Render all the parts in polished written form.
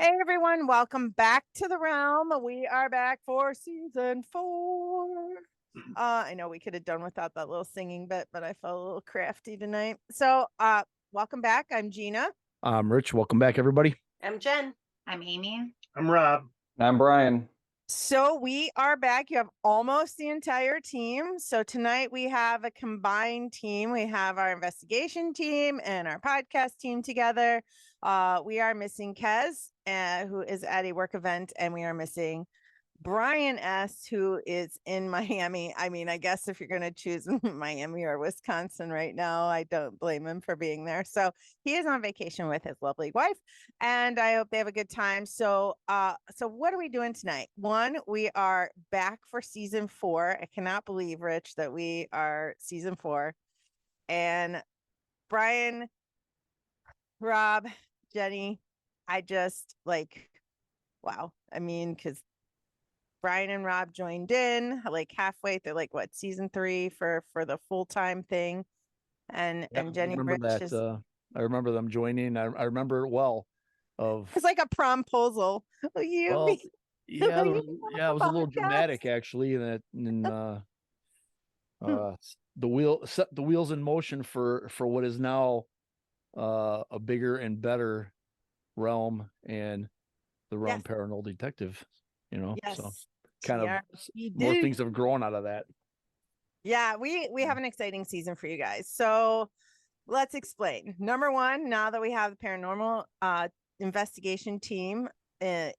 Hey everyone, welcome back to the realm. We are back for season 4. I know we could have done without that little singing bit, but I felt a little crafty tonight. So, welcome back. I'm Gina. Rich, welcome back, everybody. I'm Jen. I'm Amy. I'm Rob. I'm Brian. So we are back. You have almost the entire team. So tonight we have a combined team. We have our investigation team and our podcast team together. We are missing Kez, who is at a work event, and we are missing Brian S., who is in Miami. I mean, I guess if you're going to choose Miami or Wisconsin right now, I don't blame him for being there. So he is on vacation with his lovely wife, and I hope they have a good time. So, what are we doing tonight? One, we are back for season 4. I cannot believe, Rich, that we are season 4. And Brian, Rob, Jenny, I just wow. I mean, because Brian and Rob joined in like halfway through, like what, season 3 for the full-time thing. And Jenny Rich is, I remember them joining. I remember it well. It's like a promposal. Yeah, it was a little dramatic actually, and set the wheels in motion for what is now a bigger and better realm, and the realm paranormal detective. Yes. So kind of more things have grown out of that. Yeah, we have an exciting season for you guys. So let's explain. Number one, now that we have the paranormal investigation team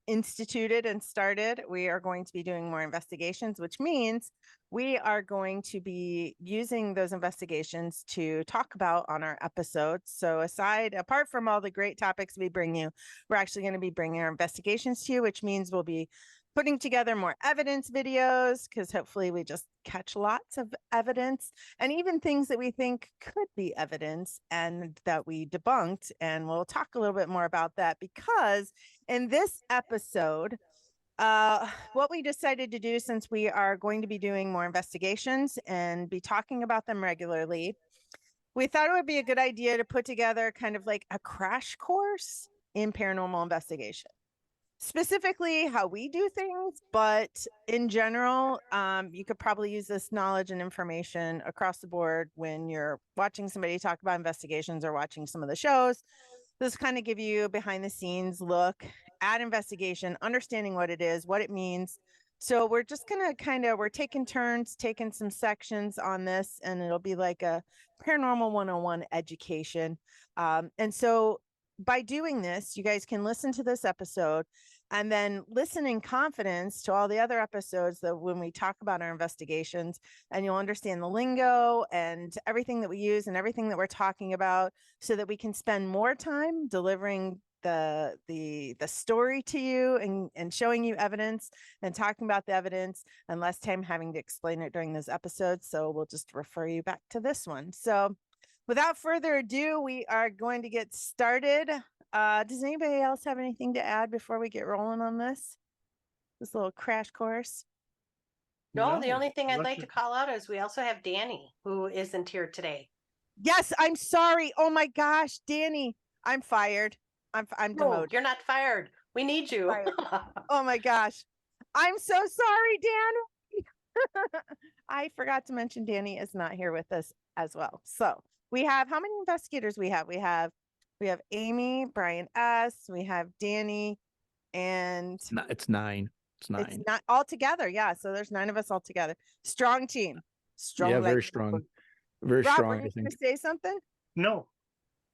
instituted and started, we are going to be doing more investigations, which means we are going to be using those investigations to talk about on our episodes. So apart from all the great topics we bring you, we're actually going to be bringing our investigations to you, which means we'll be putting together more evidence videos, because hopefully we just catch lots of evidence, and even things that we think could be evidence and that we debunked. And we'll talk a little bit more about that, because in this episode, what we decided to do, since we are going to be doing more investigations and be talking about them regularly, we thought it would be a good idea to put together kind of like a crash course in paranormal investigation. Specifically how we do things, but in general, you could probably use this knowledge and information across the board when you're watching somebody talk about investigations or watching some of the shows. This kind of give you behind the scenes look at investigation, understanding what it is, what it means. So we're just gonna we're taking turns, taking some sections on this, and it'll be like a paranormal 101 education. And so by doing this, you guys can listen to this episode and then listen in confidence to all the other episodes that when we talk about our investigations, and you'll understand the lingo and everything that we use and everything that we're talking about, so that we can spend more time delivering the story to you and showing you evidence and talking about the evidence, and less time having to explain it during those episodes. So we'll just refer you back to this one. So without further ado, we are going to get started. Does anybody else have anything to add before we get rolling on this little crash course? No, the only thing I'd like to call out is we also have Danny, who isn't here today. Yes, I'm sorry. Oh my gosh, Danny, I'm fired. I'm demoted. You're not fired. We need you. Oh my gosh. I'm so sorry, Danny. I forgot to mention Danny is not here with us as well. So we have, how many investigators we have? We have Amy, Brian S., we have Danny, and It's 9. It's not all together. Yeah. So there's 9 of us all together. Strong team. Strong. Yeah, very strong. Very Rob, strong. were you going to say something? No.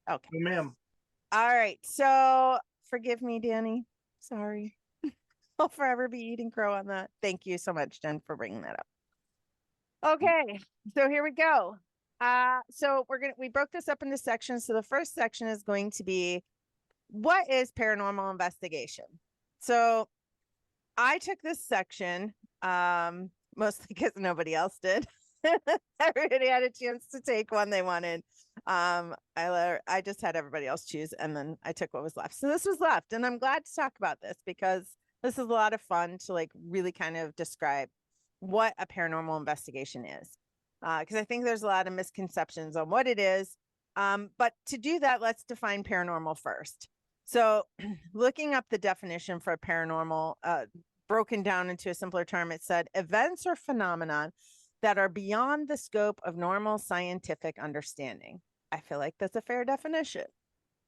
Okay. No, ma'am. All right. So forgive me, Danny. Sorry. I'll forever be eating crow on that. Thank you so much, Jen, for bringing that up. Okay. So here we go. So we broke this up into sections. So the first section is going to be, what is paranormal investigation? So I took this section, mostly because nobody else did. Everybody had a chance to take one they wanted. I just had everybody else choose, and then I took what was left. So this was left, and I'm glad to talk about this, because this is a lot of fun to like really kind of describe what a paranormal investigation is. Because I think there's a lot of misconceptions on what it is. But to do that, let's define paranormal first. So looking up the definition for paranormal, broken down into a simpler term, it said events or phenomenon that are beyond the scope of normal scientific understanding. I feel like that's a fair definition.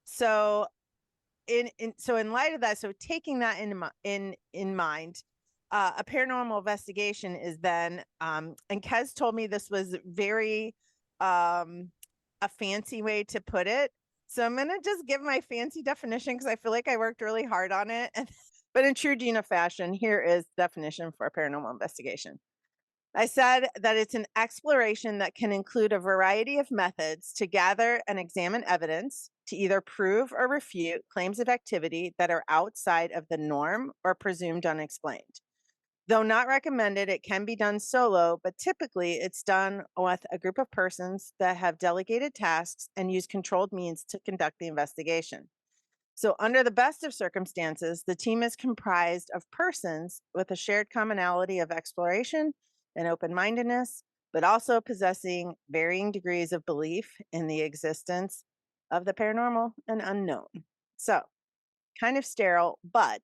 So in light of that, so taking that in mind, a paranormal investigation is then, and Kez told me this was very a fancy way to put it. So I'm gonna just give my fancy definition because I feel like I worked really hard on it. But in true Gina fashion, here is the definition for a paranormal investigation. I said that it's an exploration that can include a variety of methods to gather and examine evidence to either prove or refute claims of activity that are outside of the norm or presumed unexplained. Though not recommended, it can be done solo, but typically it's done with a group of persons that have delegated tasks and use controlled means to conduct the investigation. So, under the best of circumstances, the team is comprised of persons with a shared commonality of exploration and open mindedness, but also possessing varying degrees of belief in the existence of the paranormal and unknown. So, kind of sterile, but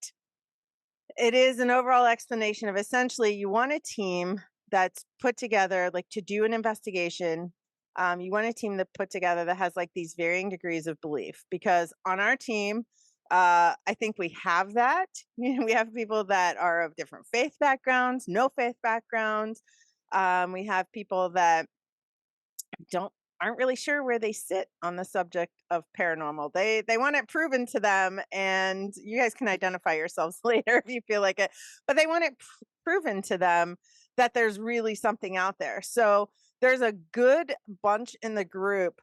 it is an overall explanation of essentially you want a team that's put together like to do an investigation. You want a team that put together that has like these varying degrees of belief, because on our team, I think we have that. We have people that are of different faith backgrounds, no faith backgrounds. We have people that aren't really sure where they sit on the subject of paranormal. They want it proven to them, and you guys can identify yourselves later if you feel like it. But they want it proven to them that there's really something out there. So there's a good bunch in the group.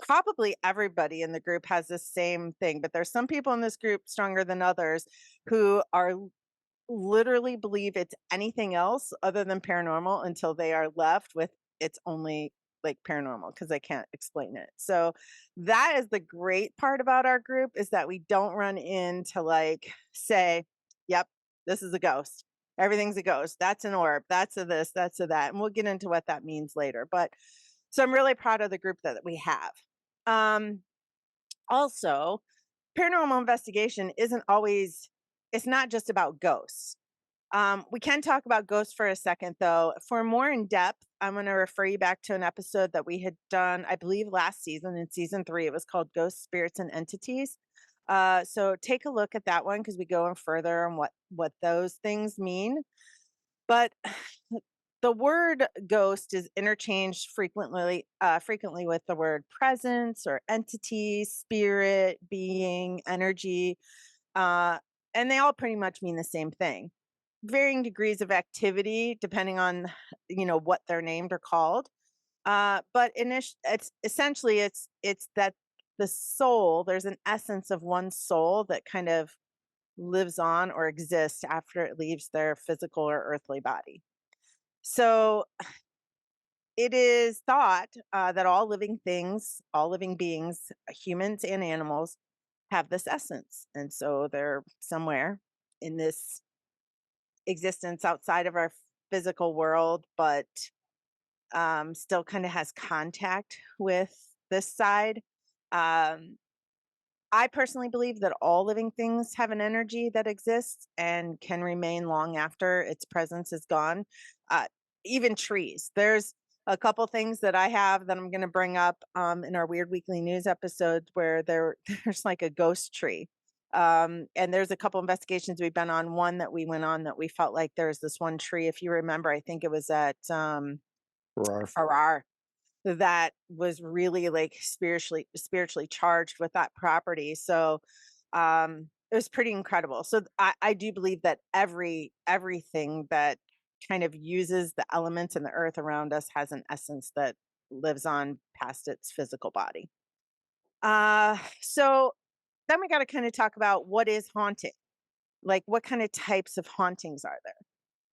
Probably everybody in the group has the same thing, but there's some people in this group stronger than others who are literally believe it's anything else other than paranormal until they are left with it's only like paranormal because I can't explain it. So that is the great part about our group, is that we don't run into like say, yep, this is a ghost. Everything's a ghost. That's an orb. That's a this, that's a that. And we'll get into what that means later. But so I'm really proud of the group that we have. Also, paranormal investigation isn't always, it's not just about ghosts. We can talk about ghosts for a second, though. For more in depth, I'm going to refer you back to an episode that we had done, I believe, last season in season 3. It was called Ghosts, Spirits, and Entities. So take a look at that one because we go in further on what those things mean. But the word ghost is interchanged frequently with the word presence or entity, spirit, being, energy, and they all pretty much mean the same thing. Varying degrees of activity depending on what they're named or called. But it's essentially it's that the soul, there's an essence of one soul that kind of lives on or exists after it leaves their physical or earthly body. So it is thought that all living things, all living beings, humans and animals, have this essence. And so they're somewhere in this existence outside of our physical world, but still kind of has contact with this side. I personally believe that all living things have an energy that exists and can remain long after its presence is gone. Uh, Even trees. There's a couple things that I have that I'm going to bring up in our Weird Weekly News episode where there's like a ghost tree. And there's a couple investigations we've been on. One that we went on that we felt like there's this one tree. If you remember, I think it was at Farrar, that was really like spiritually charged with that property. So it was pretty incredible. So I do believe that everything that kind of uses the elements in the earth around us has an essence that lives on past its physical body. So then we got to kind of talk about what is haunting. Like what kind of types of hauntings are there?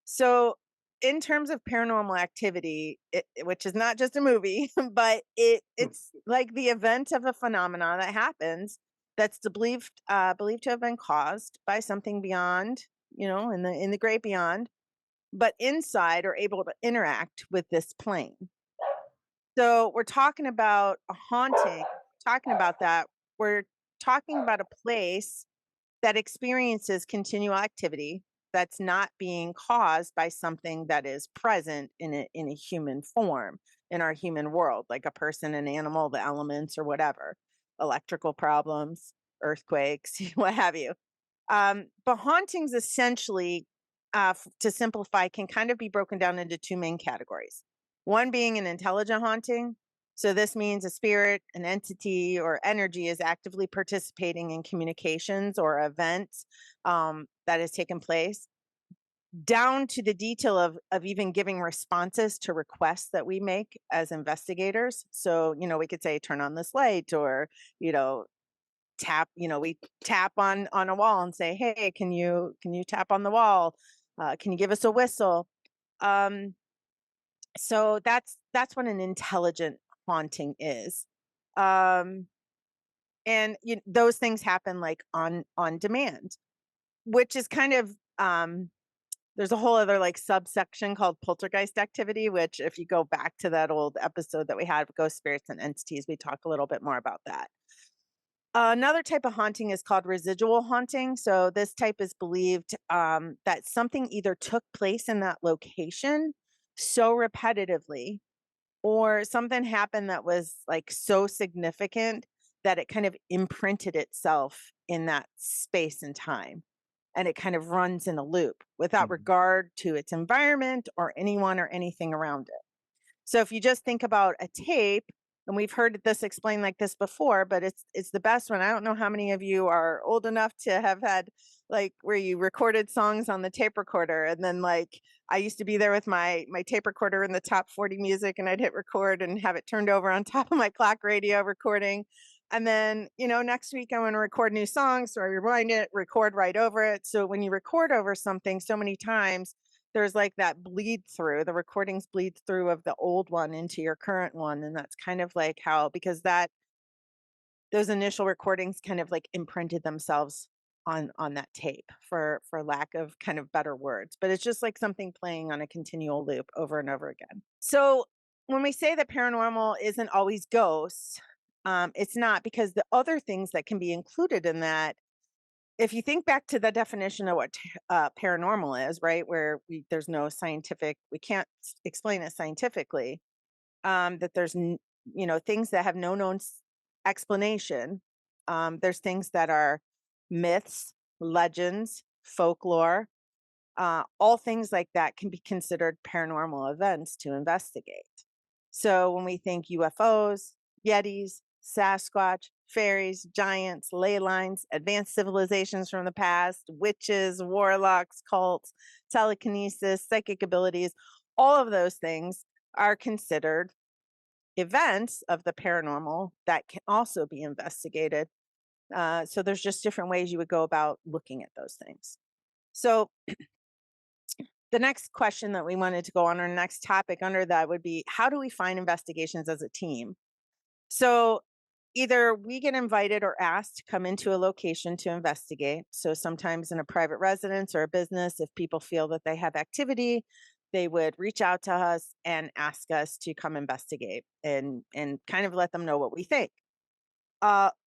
So in terms of paranormal activity, which is not just a movie, but it's like the event of a phenomenon that happens that's believed to have been caused by something beyond, in the great beyond, but inside or able to interact with this plane. So we're talking about a haunting, talking about that. We're talking about a place that experiences continual activity that's not being caused by something that is present in a human form in our human world, like a person, an animal, the elements, or whatever, electrical problems, earthquakes, what have you. But hauntings essentially, to simplify, can kind of be broken down into two main categories. One being an intelligent haunting. So this means a spirit, an entity, or energy is actively participating in communications or events that has taken place, down to the detail of even giving responses to requests that we make as investigators. So, we could say, turn on this light, or, you know, tap, we tap on a wall and say, hey, can you tap on the wall? Can you give us a whistle? Um, so that's what an intelligent haunting is. Um, and those things happen like on demand, which is kind of there's a whole other like subsection called poltergeist activity, which if you go back to that old episode that we had with ghost spirits and entities, we talk a little bit more about that. Another type of haunting is called residual haunting. So this type is believed that something either took place in that location so repetitively, or something happened that was like so significant that it kind of imprinted itself in that space and time. And it kind of runs in a loop without Mhm. regard to its environment or anyone or anything around it. So if you just think about a tape, and we've heard this explained like this before, but it's the best one. I don't know how many of you are old enough to have had like where you recorded songs on the tape recorder, and then like I used to be there with my tape recorder in the top 40 music, and I'd hit record and have it turned over on top of my clock radio recording. And then, next week I want to record new songs, so I rewind it, record right over it. So when you record over something so many times, there's like that bleed through, the recordings bleed through of the old one into your current one. And that's kind of like how, because those initial recordings kind of like imprinted themselves on that tape, for lack of kind of better words. But it's just like something playing on a continual loop over and over again. So when we say that paranormal isn't always ghosts, it's not, because the other things that can be included in that, if you think back to the definition of what paranormal is, right, where there's no scientific, we can't explain it scientifically, that there's, things that have no known explanation. There's things that are myths, legends, folklore, all things like that can be considered paranormal events to investigate. So when we think UFOs, Yetis, Sasquatch, fairies, giants, ley lines, advanced civilizations from the past, witches, warlocks, cults, telekinesis, psychic abilities, all of those things are considered events of the paranormal that can also be investigated. So there's just different ways you would go about looking at those things. So the next question that we wanted to go on, our next topic under that, would be, how do we find investigations as a team? So either we get invited or asked to come into a location to investigate. So sometimes in a private residence or a business, if people feel that they have activity, they would reach out to us and ask us to come investigate and kind of let them know what we think.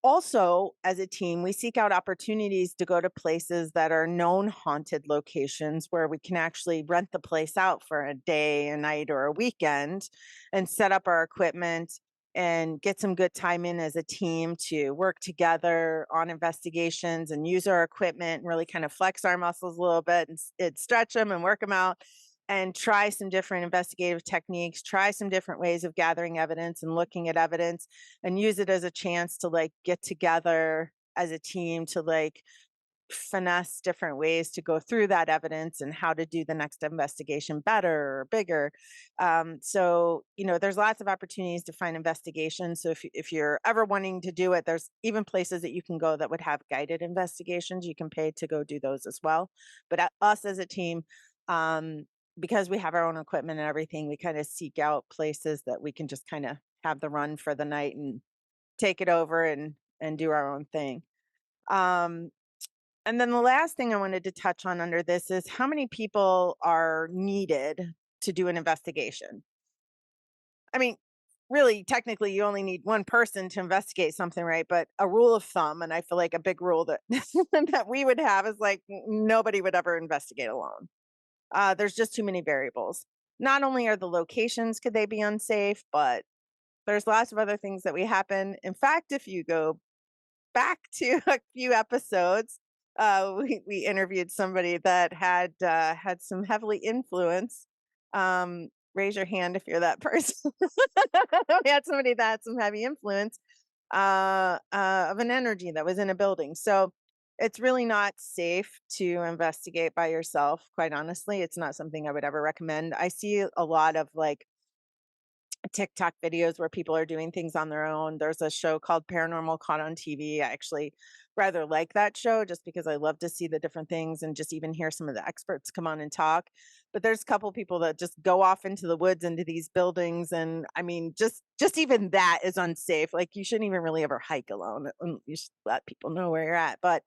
Also, as a team, we seek out opportunities to go to places that are known haunted locations where we can actually rent the place out for a day, a night, or a weekend, and set up our equipment and get some good time in as a team to work together on investigations and use our equipment and really kind of flex our muscles a little bit and stretch them and work them out, and try some different investigative techniques, try some different ways of gathering evidence and looking at evidence, and use it as a chance to like get together as a team to like finesse different ways to go through that evidence and how to do the next investigation better or bigger. So, there's lots of opportunities to find investigations. So if you're ever wanting to do it, there's even places that you can go that would have guided investigations. You can pay to go do those as well. But us as a team, because we have our own equipment and everything, we kind of seek out places that we can just kind of have the run for the night and take it over and do our own thing. Um, and then the last thing I wanted to touch on under this is how many people are needed to do an investigation. I mean, really technically you only need one person to investigate something, right? But a rule of thumb, and I feel like a big rule that that we would have is like nobody would ever investigate alone. There's just too many variables. Not only are the locations could they be unsafe, but there's lots of other things that we happen. In fact, if you go back to a few episodes, we interviewed somebody that had some heavily influence. Raise your hand if you're that person. We had somebody that had some heavy influence of an energy that was in a building. So it's really not safe to investigate by yourself. Quite honestly, it's not something I would ever recommend. I see a lot of like TikTok videos where people are doing things on their own. There's a show called Paranormal Caught on TV. I actually rather like that show just because I love to see the different things and just even hear some of the experts come on and talk. But there's a couple people that just go off into the woods into these buildings, and I mean just even that is unsafe. Like you shouldn't even really ever hike alone. You should let people know where you're at. But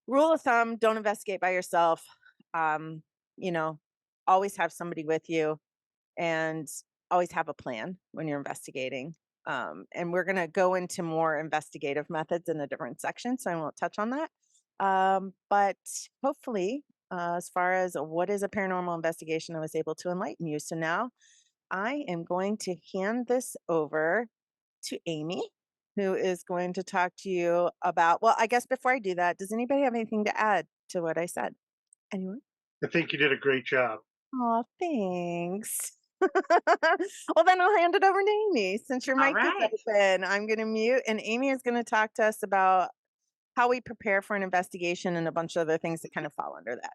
rule of thumb, don't investigate by yourself. Um, you know, always have somebody with you and always have a plan when you're investigating. And we're going to go into more investigative methods in a different section, so I won't touch on that. But hopefully, as far as what is a paranormal investigation, I was able to enlighten you. So now I am going to hand this over to Amy, who is going to talk to you about. Well, I guess before I do that, does anybody have anything to add to what I said? Anyone? I think you did a great job. Oh, thanks. Well, then I'll hand it over to Amy. Since your All mic is right. open, I'm going to mute, and Amy is going to talk to us about how we prepare for an investigation and a bunch of other things that kind of fall under that.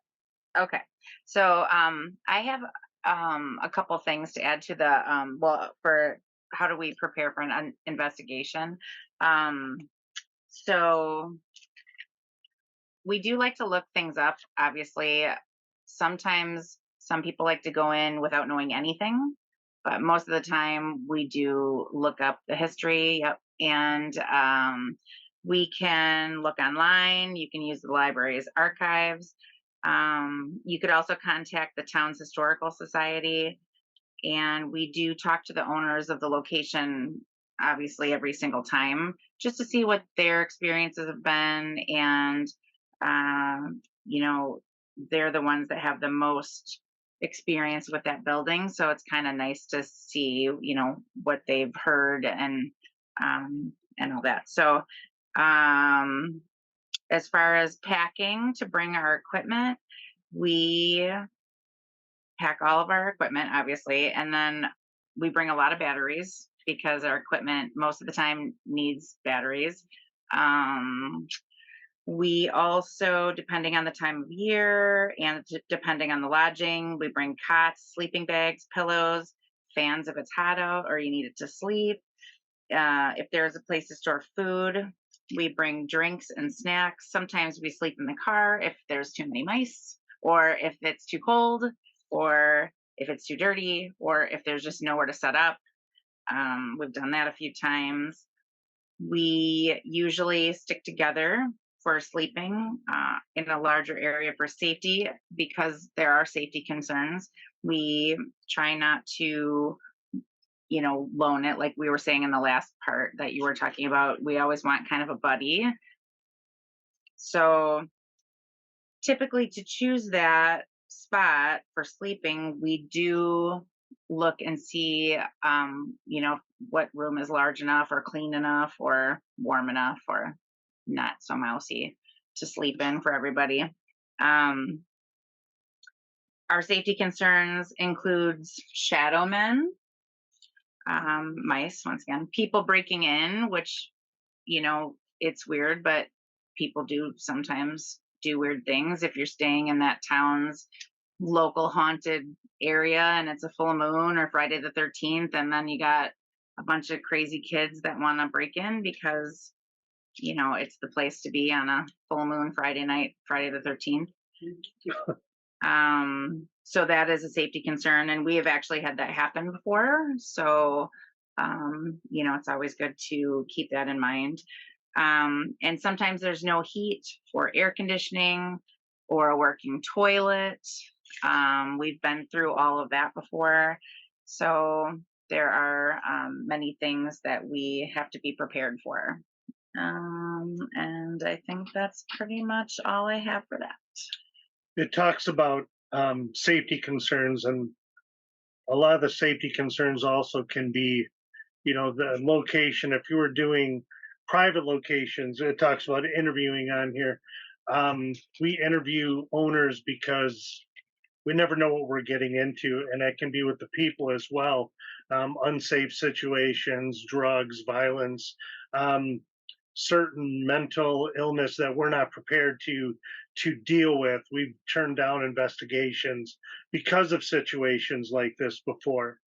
Okay. So I have a couple things to add to the for how do we prepare for an investigation. So we do like to look things up, obviously. Sometimes some people like to go in without knowing anything, but most of the time we do look up the history. Yep. And we can look online. You can use the library's archives. You could also contact the town's historical society. And we do talk to the owners of the location, obviously, every single time, just to see what their experiences have been. And you know, they're the ones that have the most experience with that building. So it's kind of nice to see, you know, what they've heard and all that. So as far as packing to bring our equipment, we pack all of our equipment, obviously, and then we bring a lot of batteries because our equipment most of the time needs batteries. We also, depending on the time of year and depending on the lodging, we bring cots, sleeping bags, pillows, fans if it's hot out or you need it to sleep. If there's a place to store food, we bring drinks and snacks. Sometimes we sleep in the car if there's too many mice, or if it's too cold, or if it's too dirty, or if there's just nowhere to set up. We've done that a few times. We usually stick together for sleeping in a larger area for safety because there are safety concerns. We try not to, you know, loan it like we were saying in the last part that you were talking about. We always want kind of a buddy. So typically to choose that spot for sleeping, we do look and see, you know, what room is large enough or clean enough or warm enough or not so mousy to sleep in for everybody. Our safety concerns includes shadow men, mice, once again, people breaking in, which, you know, it's weird, but people do sometimes do weird things. If you're staying in that town's local haunted area and it's a full moon or Friday the 13th, and then you got a bunch of crazy kids that want to break in because, you know, it's the place to be on a full moon Friday night, Friday the 13th. So that is a safety concern, and we have actually had that happen before. So, you know, it's always good to keep that in mind. And sometimes there's no heat or air conditioning or a working toilet. We've been through all of that before. So there are many things that we have to be prepared for. And I think that's pretty much all I have for that. It talks about safety concerns, and a lot of the safety concerns also can be, the location. If you were doing private locations, it talks about interviewing on here. We interview owners because we never know what we're getting into, and that can be with the people as well. Unsafe situations, drugs, violence, certain mental illness that we're not prepared to deal with. We've turned down investigations because of situations like this before.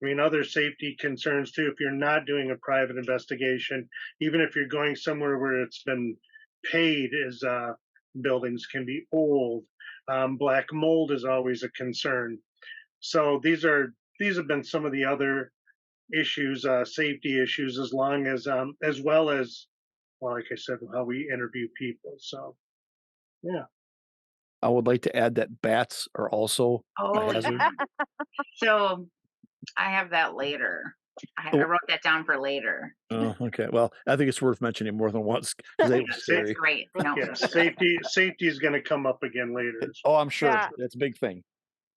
I mean, other safety concerns too. If you're not doing a private investigation, even if you're going somewhere where it's been paid, is buildings can be old. Black mold is always a concern. So these have been some of the other issues, safety issues, as well as, well, like I said, how we interview people. So yeah. I would like to add that bats are also a Oh, hazard. yeah. So I have that later. I wrote that down for later. Oh, okay. Well, I think it's worth mentioning more than once because they were It's scary. great. No. Yeah, safety is going to come up again later. Oh, I'm sure. Yeah. That's a big thing.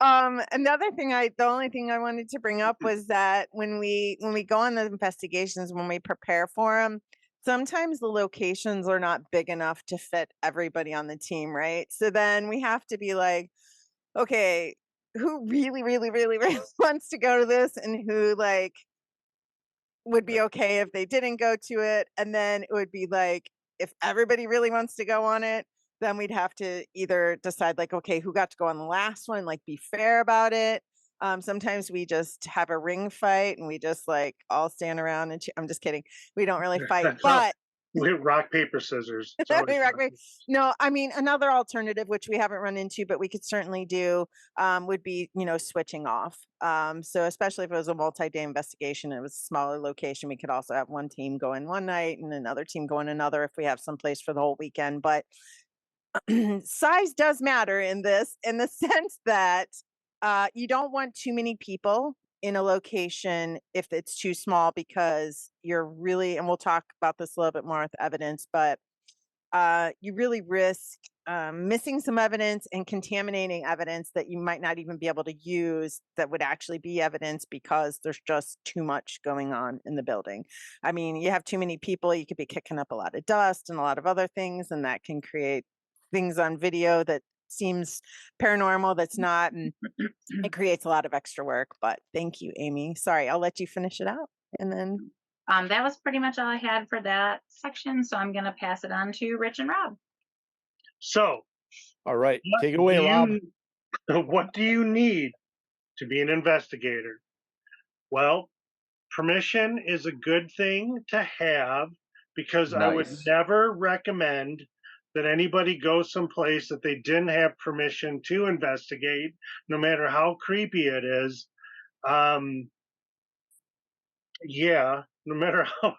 The only thing I wanted to bring up was that when we go on the investigations, when we prepare for them, sometimes the locations are not big enough to fit everybody on the team, right? So then we have to be like, okay, who really, really, really, really wants to go to this, and who like would be okay if they didn't go to it. And then it would be like, if everybody really wants to go on it, then we'd have to either decide like, okay, who got to go on the last one, like be fair about it. Sometimes we just have a ring fight and we just like all stand around and I'm just kidding. We don't really fight, That's all. but We rock, paper, scissors. It's always rock, paper. no, I mean, another alternative, which we haven't run into, but we could certainly do, would be, switching off. So especially if it was a multi-day investigation, it was a smaller location, we could also have one team go in one night and another team go in another if we have some place for the whole weekend. But size does matter in the sense that you don't want too many people in a location if it's too small, because you're really, and we'll talk about this a little bit more with evidence, but you really risk missing some evidence and contaminating evidence that you might not even be able to use that would actually be evidence, because there's just too much going on in the building. I mean, you have too many people, you could be kicking up a lot of dust and a lot of other things, and that can create things on video that seems paranormal that's not, and it creates a lot of extra work. But thank you, Amy. Sorry, I'll let you finish it out. And then that was pretty much all I had for that section. So I'm going to pass it on to Rich and Rob. So, all right, take it away, Rob. What do you need to be an investigator? Well, permission is a good thing to have, because I would never recommend that anybody go someplace that they didn't have permission to investigate, no matter how creepy it is. Yeah, no matter how.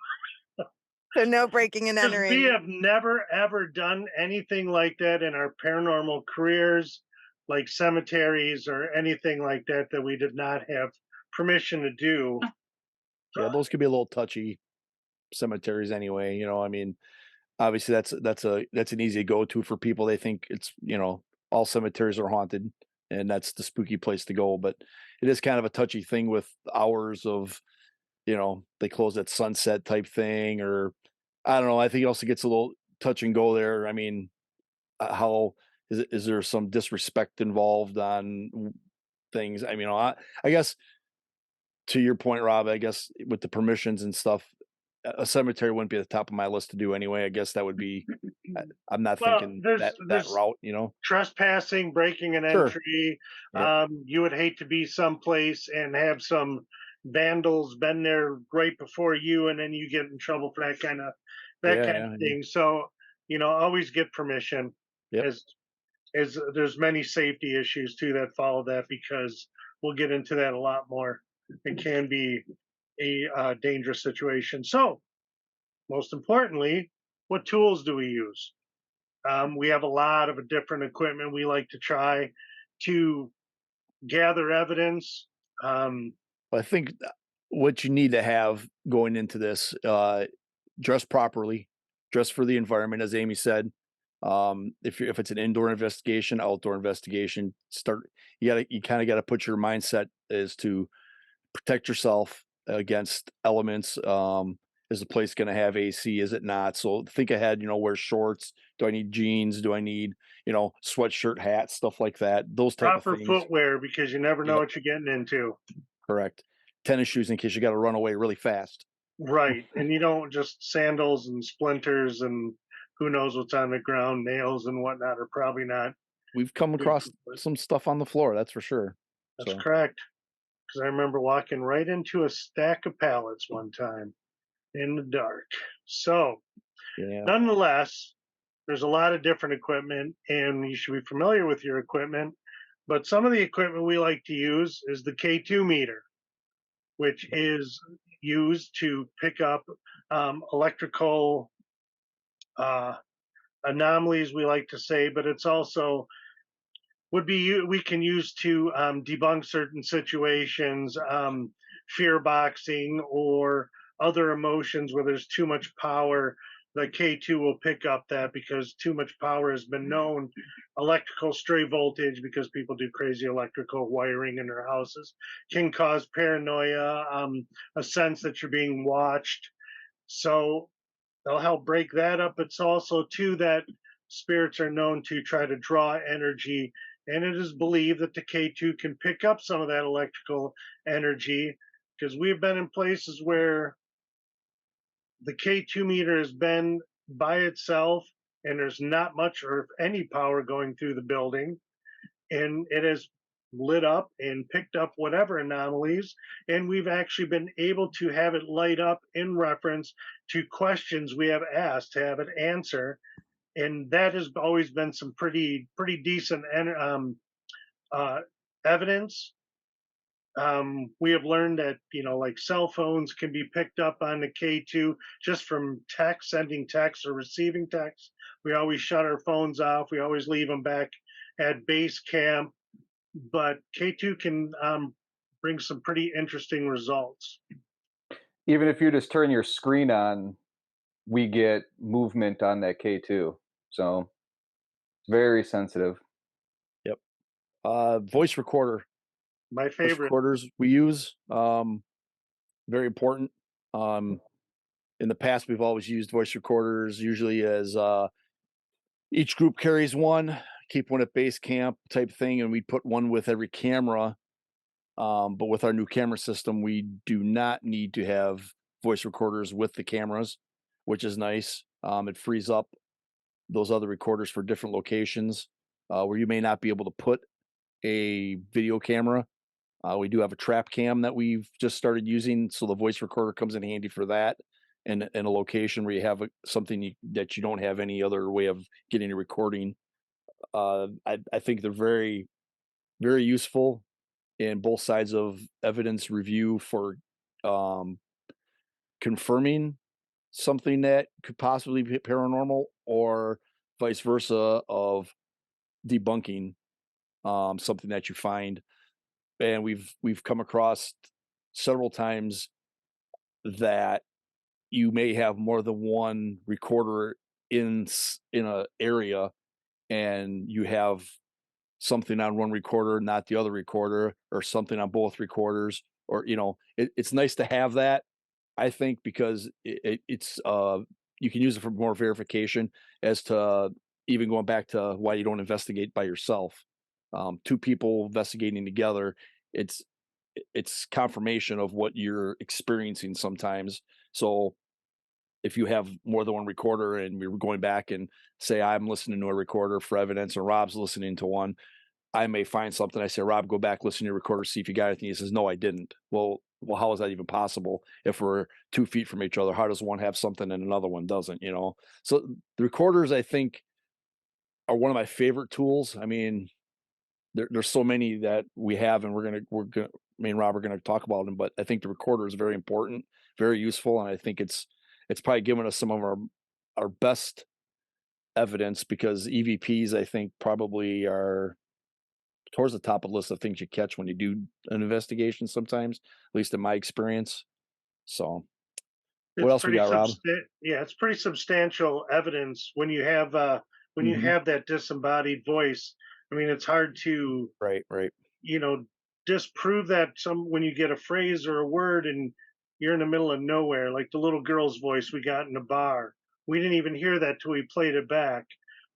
So no breaking and entering. We have never ever done anything like that in our paranormal careers, like cemeteries or anything like that we did not have permission to do. Yeah, those could be a little touchy, cemeteries anyway. I mean, obviously that's an easy go-to for people. They think it's, all cemeteries are haunted and that's the spooky place to go. But it is kind of a touchy thing with hours of, they close at sunset type thing, or I don't know. I think it also gets a little touch and go there. I mean, how is there some disrespect involved on things? I mean, I guess to your point, Rob, I guess with the permissions and stuff, a cemetery wouldn't be at the top of my list to do anyway. I guess that would be, I'm not thinking that route, Trespassing, breaking an Sure. entry. Yep. You would hate to be someplace and have some vandals been there right before you, and then you get in trouble for that kind of thing. So, always get permission. Yep. As there's many safety issues too that follow that, because we'll get into that a lot more. It can be a dangerous situation. So, most importantly, what tools do we use? We have a lot of different equipment we like to try to gather evidence. I think what you need to have going into this, dress properly, dress for the environment, as Amy said. If it's an indoor investigation, outdoor investigation, you kind of got to put your mindset is to protect yourself against elements. Is the place going to have AC? Is it not? So think ahead. Wear shorts. Do I need jeans? Do I need sweatshirt, hat, stuff like that? Those type of Proper things. footwear, because you never know Yep. what you're getting into. Correct. Tennis shoes in case you got to run away really fast. Right. And you don't just sandals and splinters and who knows what's on the ground, nails and whatnot are probably not. We've come good across for it. some stuff on the floor, that's for sure. That's So correct. Because I remember walking right into a stack of pallets one time in the dark. So, yeah, nonetheless, there's a lot of different equipment, and you should be familiar with your equipment. But some of the equipment we like to use is the K2 meter, which is used to pick up electrical anomalies, we like to say, but it's also we can use to debunk certain situations, fear boxing or other emotions where there's too much power. The K2 will pick up that because too much power has been known. Electrical stray voltage, because people do crazy electrical wiring in their houses, can cause paranoia, a sense that you're being watched. So they'll help break that up. It's also too that spirits are known to try to draw energy, and it is believed that the K2 can pick up some of that electrical energy, because we've been in places where the K2 meter has been by itself and there's not much or any power going through the building, and it has lit up and picked up whatever anomalies, and we've actually been able to have it light up in reference to questions we have asked, to have it answer, and that has always been some pretty decent evidence. We have learned that like cell phones can be picked up on the K2 just from text, sending text or receiving text. We always shut our phones off. We always leave them back at base camp, but K2 can bring some pretty interesting results. Even if you just turn your screen on, we get movement on that K2. So it's very sensitive. yep. Voice recorder. My Voice favorite. recorders we use, very important. In the past, we've always used voice recorders, usually as each group carries one, keep one at base camp type thing, and we put one with every camera. But with our new camera system, we do not need to have voice recorders with the cameras, which is nice. It frees up those other recorders for different locations where you may not be able to put a video camera. We do have a trap cam that we've just started using, so the voice recorder comes in handy for that. And in a location where you have something that you don't have any other way of getting a recording, I think they're very, very useful in both sides of evidence review for confirming something that could possibly be paranormal, or vice versa of debunking something that you find. And we've come across several times that you may have more than one recorder in a area, and you have something on one recorder, not the other recorder, or something on both recorders, or it's nice to have that, I think, because it's you can use it for more verification as to even going back to why you don't investigate by yourself. Two people investigating together, it's confirmation of what you're experiencing sometimes. So if you have more than one recorder and we're going back and say I'm listening to a recorder for evidence or Rob's listening to one, I may find something. I say, Rob, go back, listen to your recorder, see if you got anything. He says, no, I didn't. Well, how is that even possible? If we're 2 feet from each other, how does one have something and another one doesn't, So the recorders, I think, are one of my favorite tools. I mean, there's so many that we have, and we're gonna me and Rob are gonna talk about them, but I think the recorder is very important, very useful, and I think it's probably given us some of our best evidence, because EVPs, I think, probably are towards the top of the list of things you catch when you do an investigation sometimes, at least in my experience. So what It's else we pretty got, Rob? yeah, it's pretty substantial evidence when you have Mhm. that disembodied voice. I mean, it's hard to, Right, right. you know, disprove that some when you get a phrase or a word and you're in the middle of nowhere, like the little girl's voice we got in the bar. We didn't even hear that till we played it back.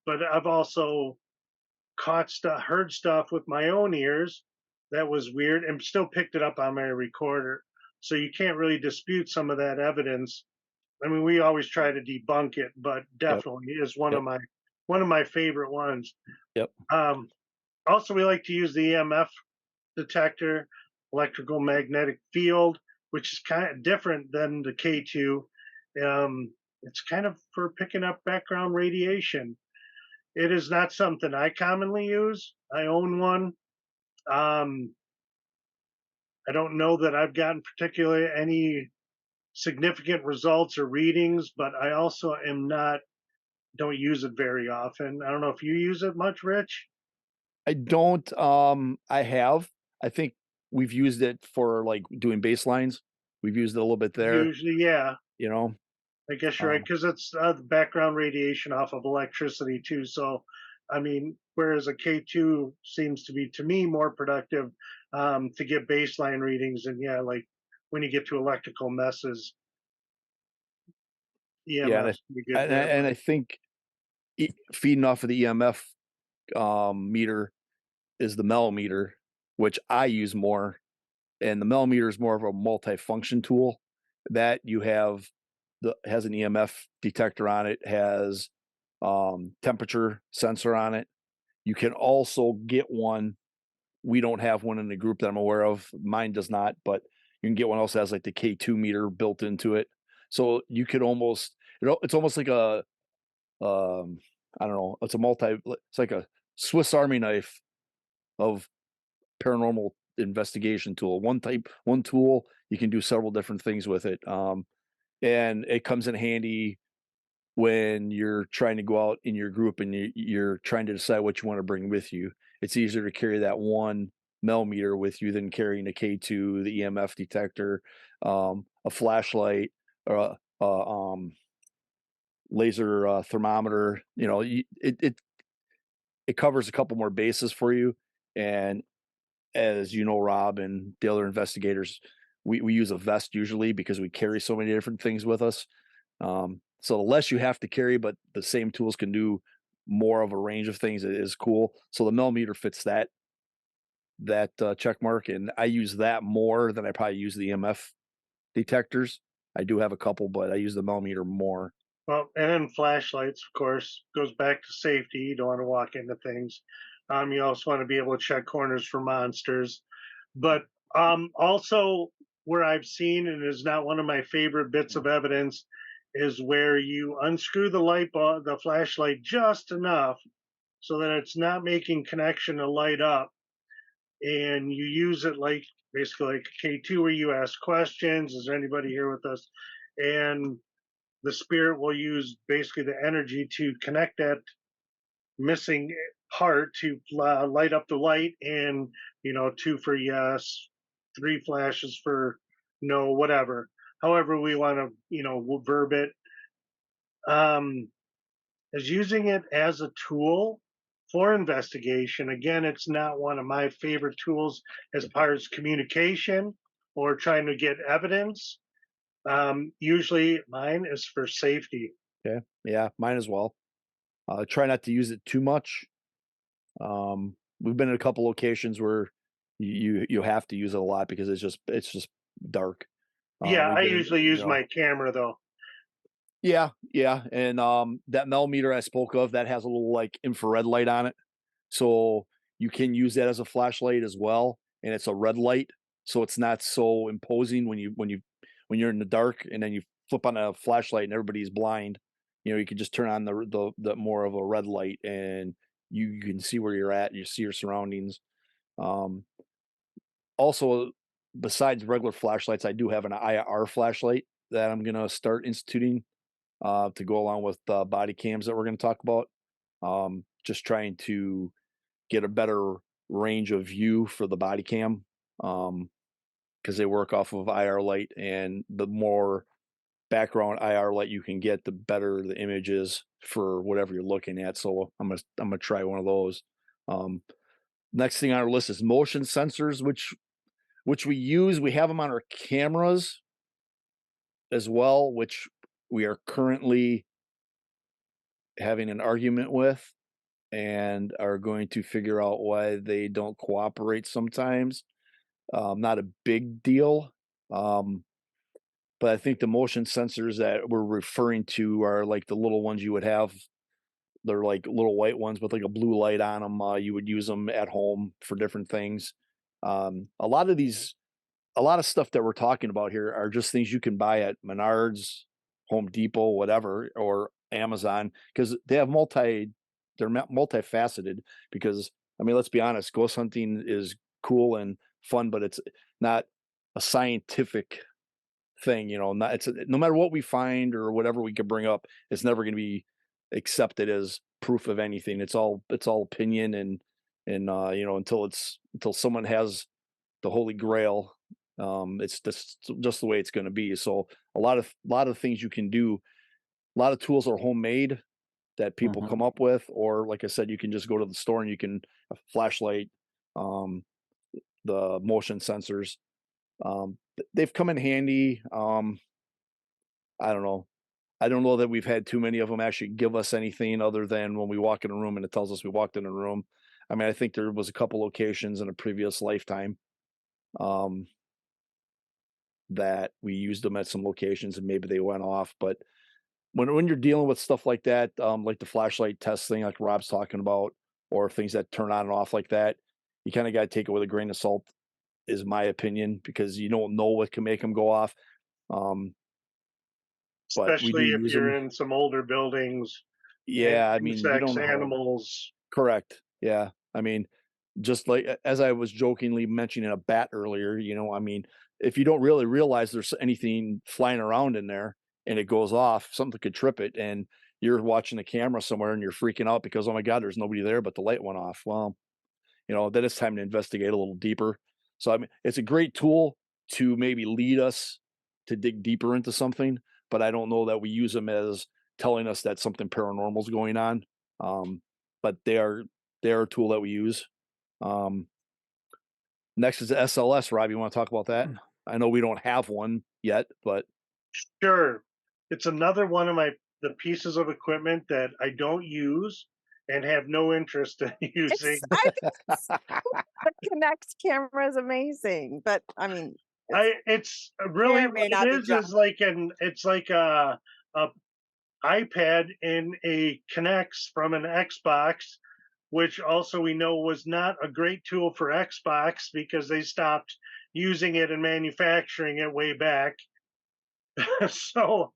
But I've also heard stuff with my own ears that was weird and still picked it up on my recorder. So you can't really dispute some of that evidence. I mean, we always try to debunk it, but Yep, definitely is one yep, of my favorite ones. yep. Um, Also, we like to use the EMF detector, electrical magnetic field, which is kind of different than the K2. It's kind of for picking up background radiation. It is not something I commonly use. I own one. Um, I don't know that I've gotten particularly any significant results or readings, but I also don't use it very often. I don't know if you use it much, Rich. I don't, I have. I think we've used it for, like, doing baselines. We've used it a little bit there, Usually, yeah. you know? I guess you're right Um, because it's the background radiation off of electricity too. So, I mean, whereas a K2 seems to be to me more productive to get baseline readings, and yeah, like when you get to electrical messes, yeah, EMF's pretty good there. and I think feeding off of the EMF, meter is the millimeter, which I use more, and the millimeter is more of a multifunction tool that you have has an EMF detector on it, has temperature sensor on it. You can also get one. We don't have one in the group that I'm aware of. Mine does not, but you can get one else that has like the K2 meter built into it. So you could almost, it's almost like a, I don't know, it's like a Swiss Army knife of paranormal investigation tool. One tool, you can do several different things with it. And it comes in handy when you're trying to go out in your group and you're trying to decide what you want to bring with you. It's easier to carry that one millimeter with you than carrying a K2, the EMF detector, a flashlight, or laser thermometer. You know, it covers a couple more bases for you. And as you know, Rob and the other investigators, we use a vest usually because we carry so many different things with us. So the less you have to carry, but the same tools can do more of a range of things. It is cool. So the millimeter fits that check mark, and I use that more than I probably use the EMF detectors. I do have a couple, but I use the millimeter more. Well, and then flashlights, of course, goes back to safety. You don't want to walk into things. You also want to be able to check corners for monsters. But also, where I've seen, and is not one of my favorite bits of evidence, is where you unscrew the light bulb, the flashlight just enough so that it's not making connection to light up, and you use it like basically like K2, where you ask questions. Is there anybody here with us? And the spirit will use basically the energy to connect that missing part to light up the light, and two for yes, three flashes for no, whatever, however we want to verb it. um is using it as a tool for investigation. Again, it's not one of my favorite tools as far as communication or trying to get evidence. Usually mine is for safety. Okay. Yeah, mine as well. Try not to use it too much. We've been in a couple locations where you have to use it a lot because it's just dark. Yeah, We've I been, usually use my camera though. yeah, yeah, and that millimeter I spoke of that has a little like infrared light on it, so you can use that as a flashlight as well, and it's a red light, so it's not so imposing when you're in the dark and then you flip on a flashlight and everybody's blind. You know, you can just turn on the more of a red light and you can see where you're at, you see your surroundings. Um, Also, besides regular flashlights, I do have an IR flashlight that I'm gonna start instituting to go along with body cams that we're going to talk about. Just trying to get a better range of view for the body cam, because they work off of IR light, and the more background IR light you can get, the better the image is for whatever you're looking at. So I'm gonna try one of those. Next thing on our list is motion sensors, which we use. We have them on our cameras as well, which we are currently having an argument with, and are going to figure out why they don't cooperate sometimes. Not a big deal. But I think the motion sensors that we're referring to are like the little ones you would have. They're like little white ones with like a blue light on them. You would use them at home for different things. A lot of stuff that we're talking about here are just things you can buy at Menards, Home Depot, whatever, or Amazon, because they're multifaceted. Because I mean, let's be honest, ghost hunting is cool and fun, but it's not a scientific thing, not it's no matter what we find or whatever we could bring up, it's never going to be accepted as proof of anything. It's all opinion, and until someone has the holy grail, it's just the way it's going to be. So a lot of things you can do, a lot of tools are homemade that people come up with, or like I said, you can just go to the store and you can a flashlight, the motion sensors, they've come in handy. I don't know. I don't know that we've had too many of them actually give us anything other than when we walk in a room and it tells us we walked in a room. I mean, I think there was a couple locations in a previous lifetime, that we used them at some locations and maybe they went off. But when you're dealing with stuff like that, like the flashlight test thing, like Rob's talking about, or things that turn on and off like that, you kind of got to take it with a grain of salt, is my opinion, because you don't know what can make them go off. But we do Especially if use you're them. in some older buildings. Yeah, I mean, you Insects, don't know. animals. Correct. Yeah. I mean, just like as I was jokingly mentioning a bat earlier, I mean, if you don't really realize there's anything flying around in there and it goes off, something could trip it, and you're watching the camera somewhere and you're freaking out because, oh my God, there's nobody there, but the light went off. Well, then it's time to investigate a little deeper. So, I mean, it's a great tool to maybe lead us to dig deeper into something, but I don't know that we use them as telling us that something paranormal is going on. But they are a tool that we use. Next is the SLS. Rob, you want to talk about that? I know we don't have one yet, but Sure. It's another one of the pieces of equipment that I don't use and have no interest in using. I think the Connect camera is amazing, but I mean, It's really may or what may it not be is it's like a iPad in a Connects from an Xbox, which also we know was not a great tool for Xbox because they stopped using it and manufacturing it way back. So,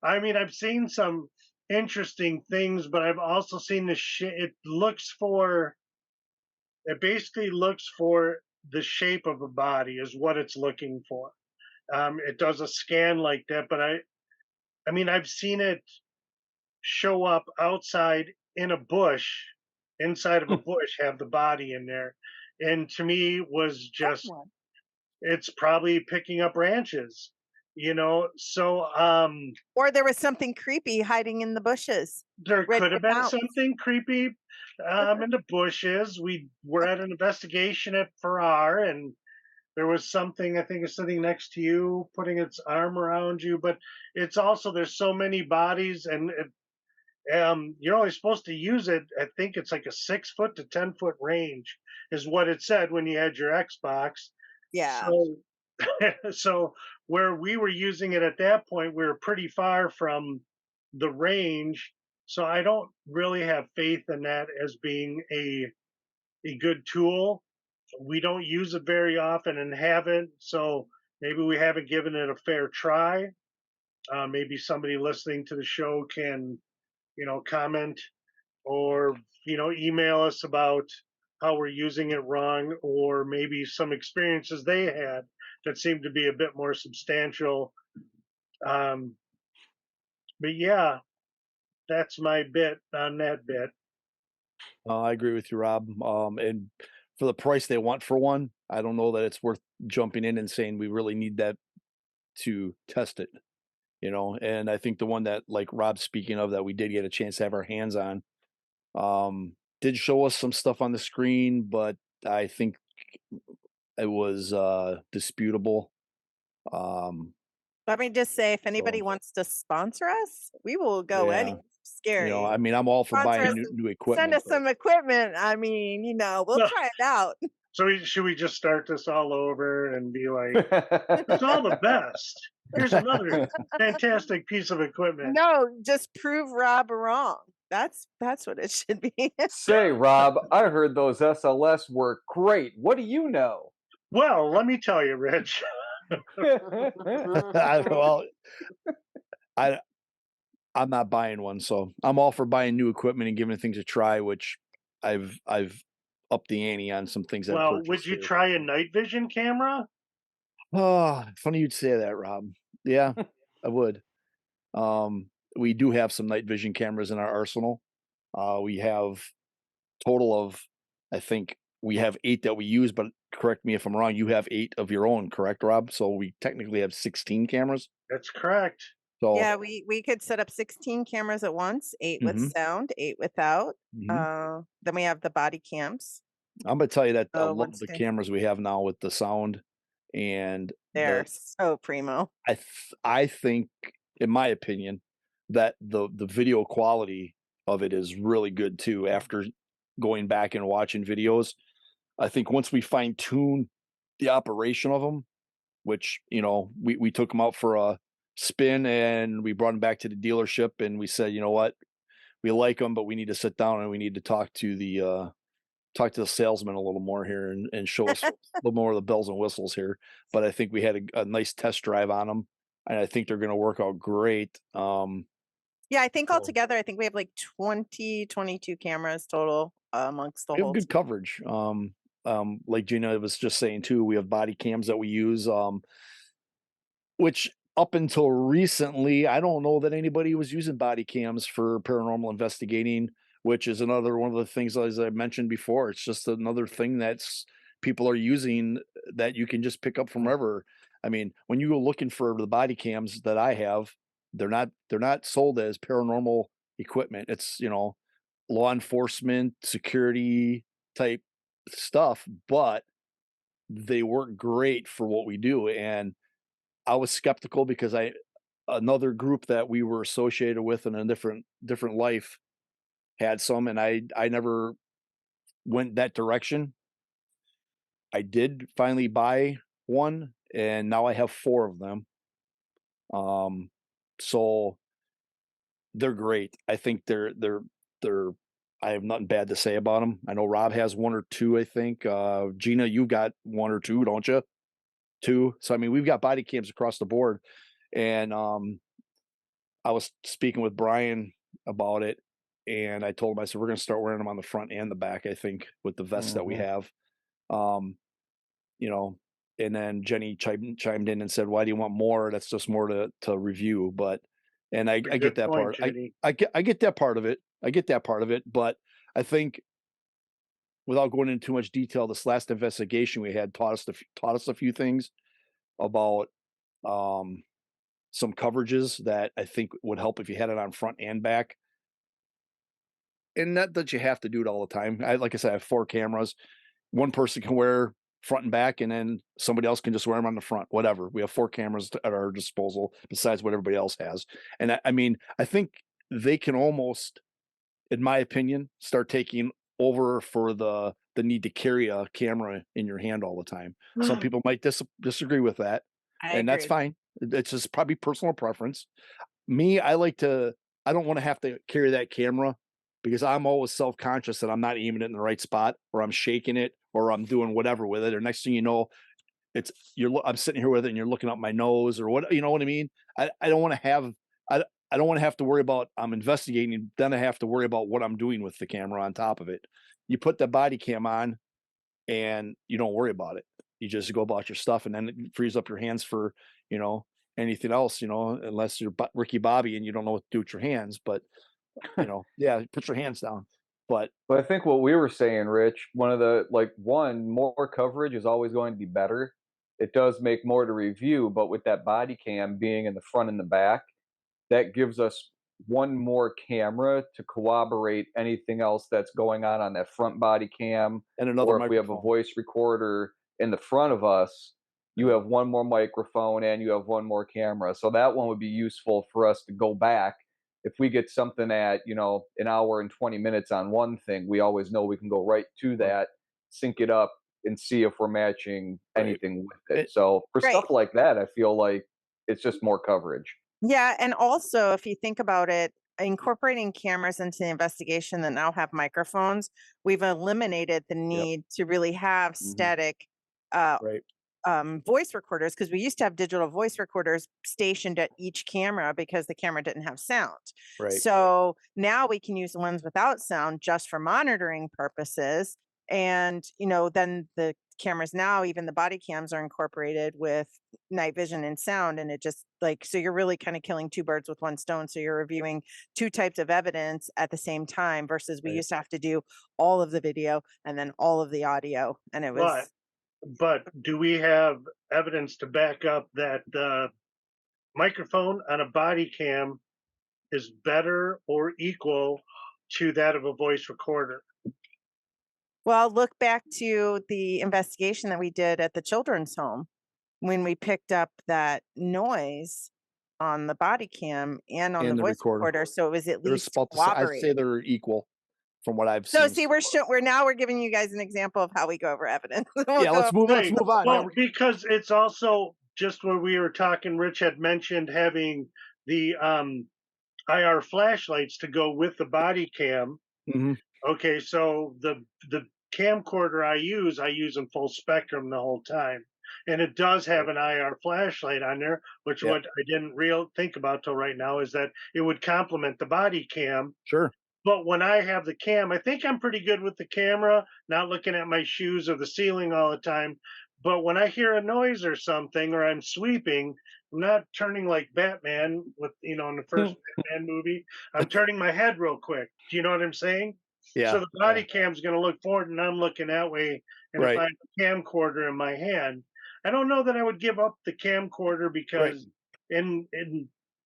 I mean, I've seen some interesting things, but I've also seen it basically looks for the shape of a body is what it's looking for. It does a scan like that, but I mean, I've seen it show up outside in a bush, inside of a bush, have the body in there. And to me was just, one. it's probably picking up branches, So Or there was something creepy hiding in the bushes. there ready could to have been pounce. something creepy in the bushes. We were at an investigation at Farrar, and there was something, I think, is sitting next to you, putting its arm around you. But it's also, there's so many bodies, and you're only supposed to use it. I think it's like a 6 foot to 10 foot range, is what it said when you had your Xbox. Yeah. So, so where we were using it at that point, we were pretty far from the range. So I don't really have faith in that as being a good tool. We don't use it very often and haven't. So maybe we haven't given it a fair try. Maybe somebody listening to the show can, comment or, email us about how we're using it wrong, or maybe some experiences they had that seemed to be a bit more substantial. But yeah, that's my bit on that bit. I agree with you, Rob. And for the price they want for one, I don't know that it's worth jumping in and saying we really need that to test it, you know. And I think the one that, like Rob's speaking of, that we did get a chance to have our hands on, did show us some stuff on the screen, but I think it was disputable. Let me just say, if anybody So wants to sponsor us, we will go yeah, any you scary. know, I mean, I'm all for Sponsor buying us new Send equipment, us but some equipment. I mean, you know, we'll No. try it out. So should we just start this all over and be like, it's all the best. Here's another fantastic piece of equipment. No, just prove Rob wrong. That's what it should be. Say, Rob, I heard those SLS were great. What do you know? Well, let me tell you, Rich. well, I'm not buying one, so I'm all for buying new equipment and giving things a try, which I've upped the ante on some things I've Well, purchased would you here. try a night vision camera? Oh, funny you'd say that, Rob. Yeah, I would. We do have some night vision cameras in our arsenal. We have total of, I think we have 8 that we use, but correct me if I'm wrong, you have 8 of your own, correct, Rob? So we technically have 16 cameras. That's correct. So Yeah, we could set up 16 cameras at once, 8 with Mhm. sound, 8 without. Mhm. Then we have the body cams. I'm gonna tell you that I love once the they- cameras we have now with the sound and They're the so primo. I think, in my opinion, that the video quality of it is really good too. After going back and watching videos, I think once we fine tune the operation of them, which, you know, we took them out for a spin and we brought them back to the dealership and we said, you know what, we like them, but we need to sit down and we need to talk to the salesman a little more here and show us a little more of the bells and whistles here. But I think we had a nice test drive on them, and I think they're going to work out great. Yeah, I think So- altogether, I think we have like 20, 22 cameras total amongst the We have whole good team. coverage. Like Gina was just saying too, we have body cams that we use, which up until recently, I don't know that anybody was using body cams for paranormal investigating, which is another one of the things, as I mentioned before. It's just another thing that's people are using that you can just pick up from wherever. I mean, when you go looking for the body cams that I have, they're not sold as paranormal equipment. It's, you know, law enforcement, security type stuff, but they work great for what we do. And I was skeptical because another group that we were associated with in a different life had some, and I never went that direction. I did finally buy one, and now I have 4 of them. So they're great. I think they're I have nothing bad to say about them. I know Rob has 1 or 2, I think. Gina, you got 1 or 2, don't you? 2. So I mean, we've got body cams across the board. And I was speaking with Brian about it, and I told him, I said, we're going to start wearing them on the front and the back, I think, with the vests that we have. You know, and then Jenny chimed in and said, why do you want more? That's just more to review. But, and I get Good that point, part. Jenny. I get that part of it. I get that part of it. But I think, without going into too much detail, this last investigation we had taught us a few things about some coverages that I think would help if you had it on front and back. And not that you have to do it all the time. Like I said, I have 4 cameras. One person can wear front and back, and then somebody else can just wear them on the front, whatever. We have 4 cameras at our disposal besides what everybody else has. And I mean, I think they can almost, in my opinion, start taking over for the need to carry a camera in your hand all the time. Some people might disagree with that, and that's fine. It's just probably personal preference. Me, I don't want to have to carry that camera because I'm always self-conscious that I'm not aiming it in the right spot, or I'm shaking it, or I'm doing whatever with it. Or next thing you know, I'm sitting here with it and you're looking up my nose, or what, you know what I mean? I don't want to have, I don't want to have to worry about, I'm investigating, then I have to worry about what I'm doing with the camera on top of it. You put the body cam on and you don't worry about it. You just go about your stuff, and then it frees up your hands for, you know, anything else, you know, unless you're Ricky Bobby and you don't know what to do with your hands. But, you know, yeah, put your hands down. But I think what we were saying, Rich, one of the more coverage is always going to be better. It does make more to review, but with that body cam being in the front and the back, that gives us one more camera to corroborate anything else that's going on that front body cam. and another Or if we have a microphone. voice recorder in the front of us, you have one more microphone and you have one more camera. So that one would be useful for us to go back. If we get something at, an hour and 20 minutes on one thing, we always know we can go right to that, sync it up, and see if we're matching Right. anything with it. It- So for Right. stuff like that, I feel like it's just more coverage. Yeah, and also if you think about it, incorporating cameras into the investigation that now have microphones, we've eliminated the need to really have static Right. voice recorders, because we used to have digital voice recorders stationed at each camera because the camera didn't have sound. Right. So now we can use the ones without sound just for monitoring purposes. And, then the cameras now, even the body cams are incorporated with night vision and sound. And it just so you're really kind of killing two birds with one stone. So you're reviewing two types of evidence at the same time versus we Right. used to have to do all of the video and then all of the audio. And it was. But do we have evidence to back up that the microphone on a body cam is better or equal to that of a voice recorder? Well, look back to the investigation that we did at the children's home when we picked up that noise on the body cam and on And the the voice recorder. recorder. So it was at They're least about the same. I'd say cooperating. they're equal from what I've So seen. see, we're giving you guys an example of how we go over evidence. Yeah, let's move on. Well, Yeah, because it's also just when we were talking, Rich had mentioned having the IR flashlights to go with the body cam. Mhm. Okay, so the camcorder I use in full spectrum the whole time, and it does have an IR flashlight on there, which Yep. what I didn't think about till right now is that it would complement the body cam. Sure. But when I have the cam, I think I'm pretty good with the camera, not looking at my shoes or the ceiling all the time. But when I hear a noise or something, or I'm sweeping, I'm not turning like Batman with, in the first Batman movie. I'm turning my head real quick. Do you know what I'm saying? Yeah. So the body cam's going to look forward and I'm looking that way. And Right. if I have a camcorder in my hand, I don't know that I would give up the camcorder because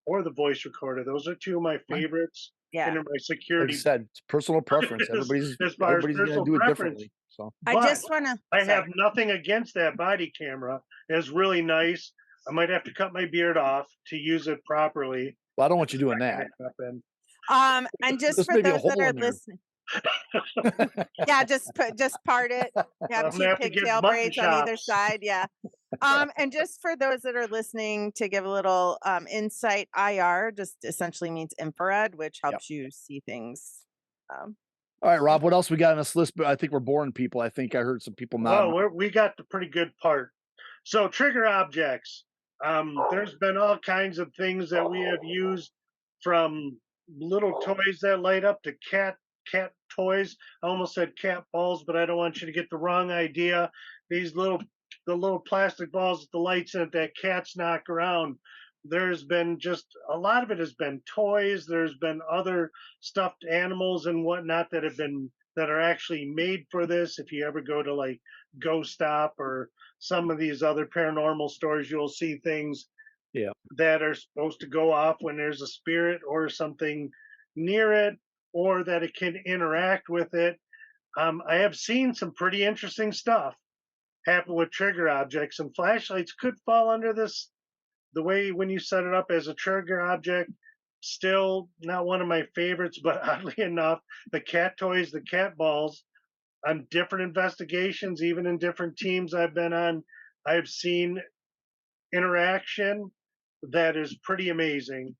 or the voice recorder. Those are two of my favorites. Yeah. And my Like security. I said, it's personal preference. Everybody's as far as going to personal do it preference. differently. So I But just want to. I have nothing against that body camera. It's really nice. I might have to cut my beard off to use it properly. well, I don't want you doing that. And just There's for maybe a those that hole are in there. listening, yeah, just part it. Have I'm two gonna have to get pigtail mutton braids on either chops. side. Yeah. And just for those that are listening, to give a little insight, IR just essentially means infrared, which helps you see things. All right, Rob, what else we got on this list? But I think we're boring people. I think I heard some people nodding. Well, we got the pretty good part. So trigger objects. There's been all kinds of things that we have used, from little toys that light up to cat toys. I almost said cat balls, but I don't want you to get the wrong idea. These the little plastic balls with the lights in it that cats knock around. There's been just a lot of it has been toys. There's been other stuffed animals and whatnot that are actually made for this. If you ever go to like Ghost Stop or some of these other paranormal stores, you'll see things that are supposed to go off when there's a spirit or something near it, or that it can interact with it. I have seen some pretty interesting stuff happen with trigger objects, and flashlights could fall under this. The way when you set it up as a trigger object, still not one of my favorites, but oddly enough, the cat toys, the cat balls, on different investigations, even in different teams I've been on, I've seen interaction that is pretty amazing.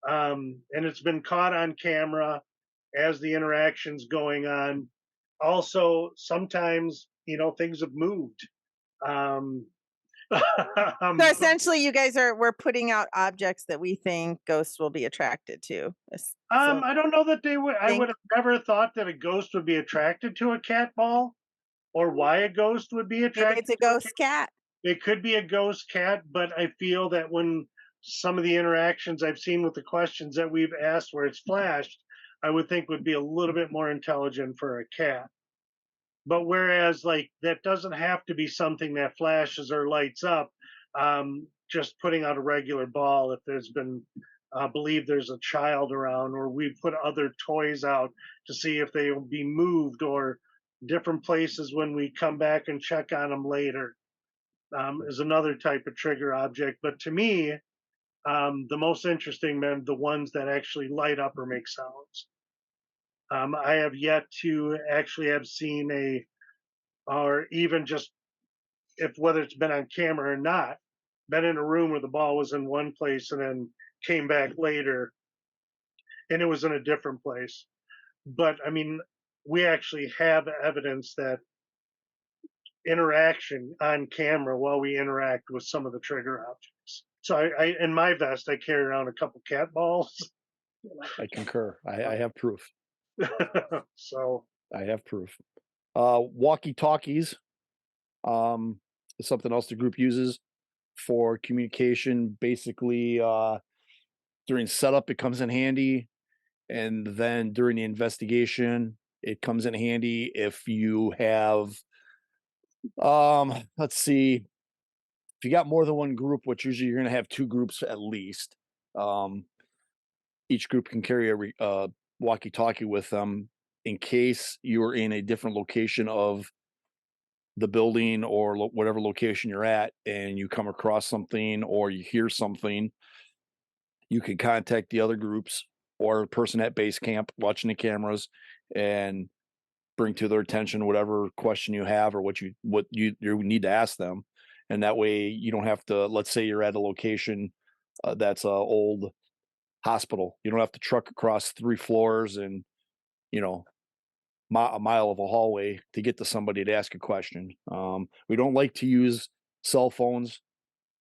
And it's been caught on camera as the interaction's going on. Also, sometimes, things have moved. So essentially, you guys we're putting out objects that we think ghosts will be attracted to. I don't know that they would. I would have never thought that a ghost would be attracted to a cat ball, or why a ghost would be attracted. Maybe it's a ghost cat. It could be a ghost cat, but I feel that when some of the interactions I've seen with the questions that we've asked where it's flashed, I would think would be a little bit more intelligent for a cat. But whereas like that doesn't have to be something that flashes or lights up, just putting out a regular ball if there's been believe there's a child around, or we put other toys out to see if they will be moved, or different places when we come back and check on them later, is another type of trigger object. But to me, the most interesting men, the ones that actually light up or make sounds. I have yet to actually have seen a, or even just if whether it's been on camera or not, been in a room where the ball was in one place and then came back later and it was in a different place. But I mean, we actually have evidence that interaction on camera while we interact with some of the trigger objects. So I in my vest, I carry around a couple cat balls. I concur. I have proof. So I have proof. Walkie-talkies is something else the group uses for communication. Basically, during setup, it comes in handy, and then during the investigation, it comes in handy if you have, let's see, if you got more than one group, which usually you're going to have two groups at least. Each group can carry a walkie-talkie with them in case you're in a different location of the building or whatever location you're at, and you come across something or you hear something, you can contact the other groups or the person at base camp watching the cameras and bring to their attention whatever question you have or what you need to ask them. And that way you don't have to, let's say you're at a location that's a old hospital, you don't have to truck across 3 floors and a mile of a hallway to get to somebody to ask a question. We don't like to use cell phones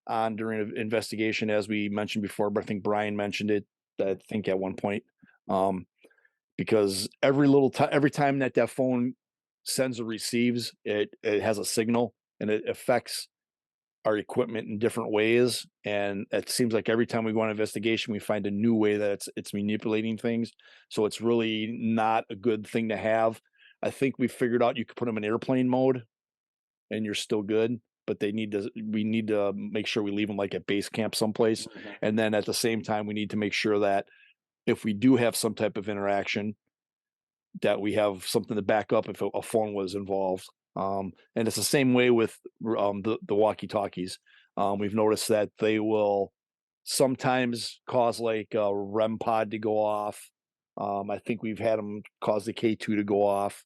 on during an investigation, as we mentioned before, but I think Brian mentioned it, I think at one point, because every time that phone sends or receives, it has a signal and it affects our equipment in different ways. And it seems like every time we go on investigation, we find a new way that it's manipulating things. So it's really not a good thing to have. I think we figured out you could put them in airplane mode and you're still good, but we need to make sure we leave them like at base camp someplace. Mhm. And then at the same time, we need to make sure that if we do have some type of interaction, that we have something to back up if a phone was involved. And it's the same way with the walkie-talkies. We've noticed that they will sometimes cause like a REM pod to go off. I think we've had them cause the K2 to go off.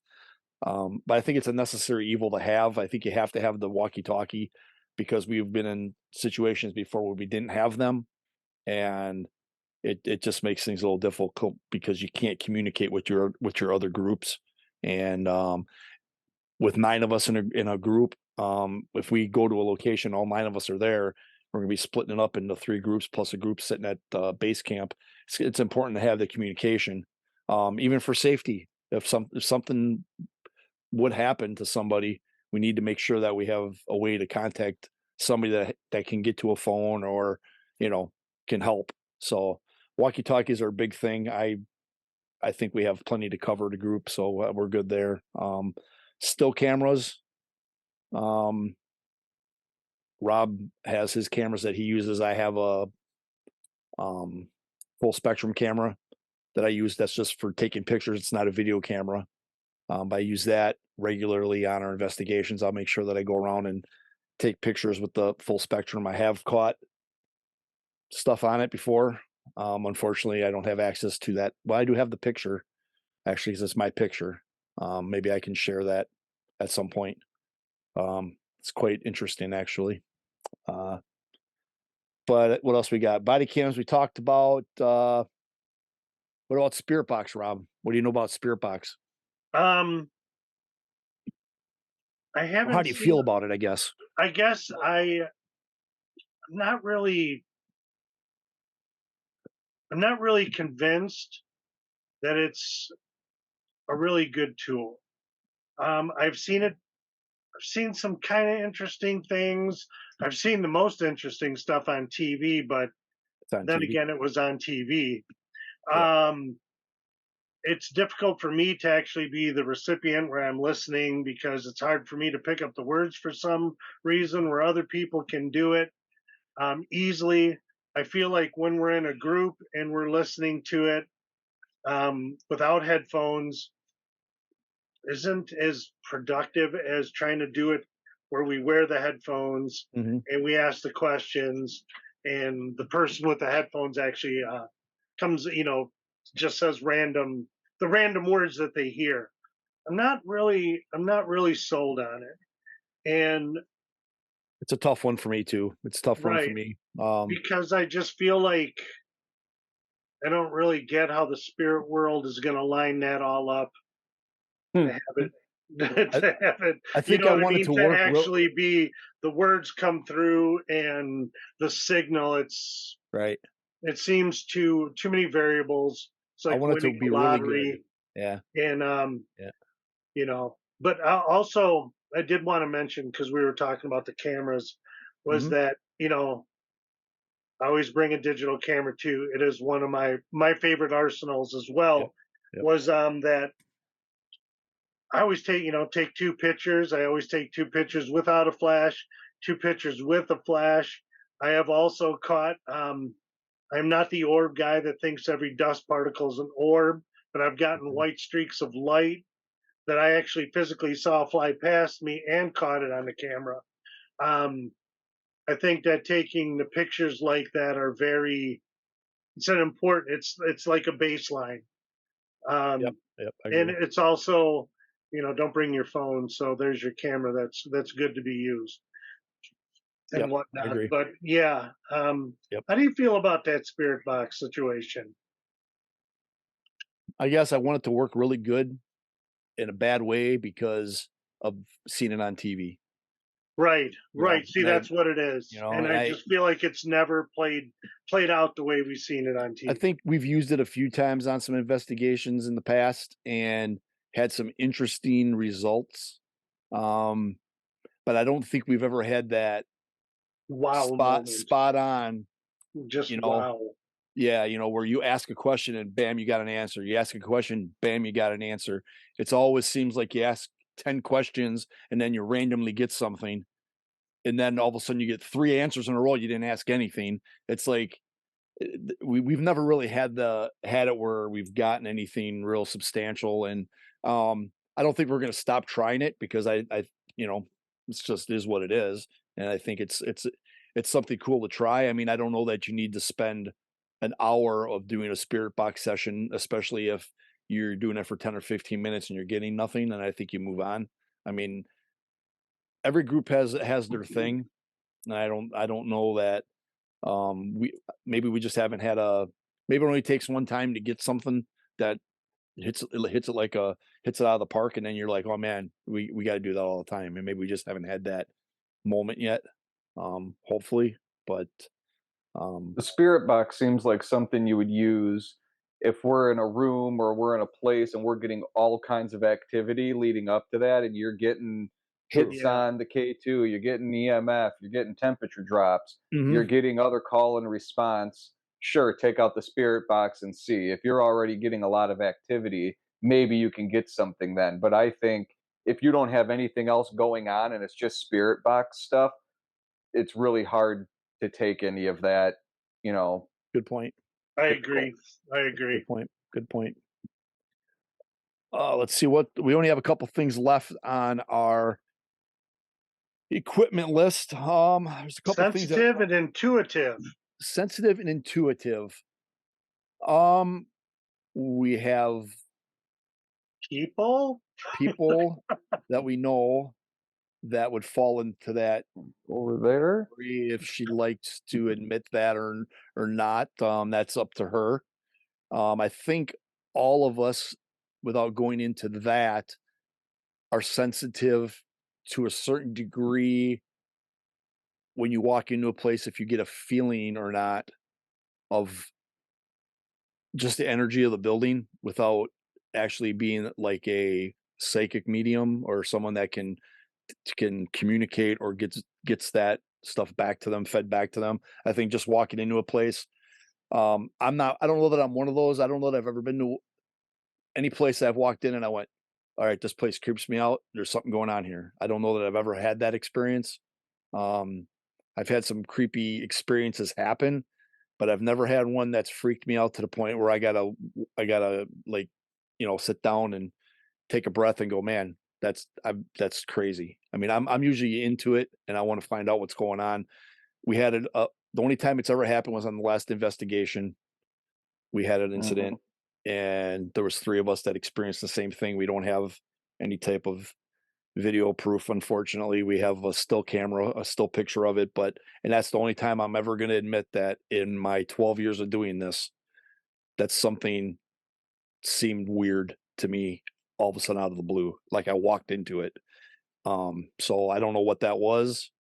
But I think it's a necessary evil to have. I think you have to have the walkie-talkie because we've been in situations before where we didn't have them, and it just makes things a little difficult because you can't communicate with your other groups. And with 9 of us in a group, if we go to a location, all 9 of us are there, we're going to be splitting it up into 3 groups plus a group sitting at base camp. It's important to have the communication, even for safety. If something would happen to somebody, we need to make sure that we have a way to contact somebody that can get to a phone or can help. So walkie-talkies are a big thing. I think we have plenty to cover the group, so we're good there. Still cameras. Rob has his cameras that he uses. I have a full spectrum camera that I use. That's just for taking pictures. It's not a video camera. But I use that regularly on our investigations. I'll make sure that I go around and take pictures with the full spectrum. I have caught stuff on it before. Unfortunately, I don't have access to that. Well, I do have the picture, actually, because it's my picture. Maybe I can share that at some point. It's quite interesting, actually. But what else we got? Body cams we talked about. What about Spirit Box, Rob? What do you know about Spirit Box? I haven't. How do you feel about it, I guess? I guess I'm not really convinced that it's a really good tool. I've seen it. I've seen some kind of interesting things. I've seen the most interesting stuff on TV, but then TV. again, it was on TV. Yeah. it's difficult for me to actually be the recipient where I'm listening because it's hard for me to pick up the words for some reason where other people can do it easily. I feel like when we're in a group and we're listening to it without headphones isn't as productive as trying to do it where we wear the headphones Mm-hmm. and we ask the questions and the person with the headphones actually comes, just says the random words that they hear. I'm not really sold on it. And It's a tough one for me too. It's a tough one for right, me. because I just feel like I don't really get how the spirit world is going to line that all up Hmm. to have it to have it, I you think know I what I want it mean, to to work actually be the words come through and the signal. right. It seems too many variables. It's I like want it to winning be the really good. lottery, Yeah. and Yeah. But also I did want to mention because we were talking about the cameras, was Mhm. that I always bring a digital camera too. It is one of my favorite arsenals as well. Yep. Yep. Was that I always take two pictures. I always take two pictures without a flash, two pictures with a flash. I have also caught. I'm not the orb guy that thinks every dust particle is an orb, but I've gotten white streaks of light that I actually physically saw fly past me and caught it on the camera. Um, I think that taking the pictures like that are very. It's an important. It's like a baseline. Yep. Um, Yep. I and agree. it's also don't bring your phone, so there's your camera that's good to be used and Yep. I whatnot. agree. But yeah, Yep. how do you feel about that spirit box situation? I guess I want it to work really good in a bad way because of seeing it on TV. Right, You know, right. See, and that's what it is, and I I just feel like it's never played out the way we've seen it on I TV. think we've used it a few times on some investigations in the past and had some interesting results. Um, but I don't think we've ever had that Wow moment, spot on, just you know. wow. Yeah, where you ask a question and bam, you got an answer. You ask a question, bam, you got an answer. It's always seems like you ask 10 questions and then you randomly get something. And then all of a sudden you get 3 answers in a row. You didn't ask anything. It's like we've never really had it where we've gotten anything real substantial. And I don't think we're going to stop trying it because I it's just is what it is. And I think it's something cool to try. I mean, I don't know that you need to spend an hour of doing a spirit box session, especially if you're doing it for 10 or 15 minutes and you're getting nothing. And I think you move on. I mean, every group has their thing. And I don't know that we maybe we just haven't had maybe it only takes one time to get something that hits it out of the park, and then you're like, oh man, we got to do that all the time, and maybe we just haven't had that moment yet. Hopefully, but The spirit box seems like something you would use if we're in a room or we're in a place and we're getting all kinds of activity leading up to that, and you're getting true. hits Yeah, on the K2, you're getting EMF, you're getting temperature drops, Hmm. you're getting other call and response. Sure, take out the spirit box and see. If you're already getting a lot of activity, maybe you can get something then. But I think if you don't have anything else going on and it's just spirit box stuff, it's really hard to take any of that, you know, Good point. I Good point. agree. I agree. Good point. Good point. Let's see what we only have a couple things left on our equipment list. There's a couple things that Sensitive and intuitive sensitive and intuitive. Um, we have people. people that we know that would fall into that over there. category if she likes to admit that or not. That's up to her. I think all of us, without going into that, are sensitive to a certain degree when you walk into a place, if you get a feeling or not of just the energy of the building without actually being like a psychic medium or someone that can communicate or gets that stuff back to them, fed back to them. I think just walking into a place, I don't know that I'm one of those. I don't know that I've ever been to any place I've walked in and I went, all right, this place creeps me out. There's something going on here. I don't know that I've ever had that experience. Um, I've had some creepy experiences happen, but I've never had one that's freaked me out to the point where I gotta like, sit down and take a breath and go, man, that's crazy. I mean, I'm usually into it and I want to find out what's going on. We had it. The only time it's ever happened was on the last investigation. We had an incident, and there was 3 of us that experienced the same thing. We don't have any type of video proof, unfortunately. We have a still camera, a still picture of it, and that's the only time I'm ever going to admit that in my 12 years of doing this, that something seemed weird to me all of a sudden out of the blue. Like I walked into it. So I don't know what that was.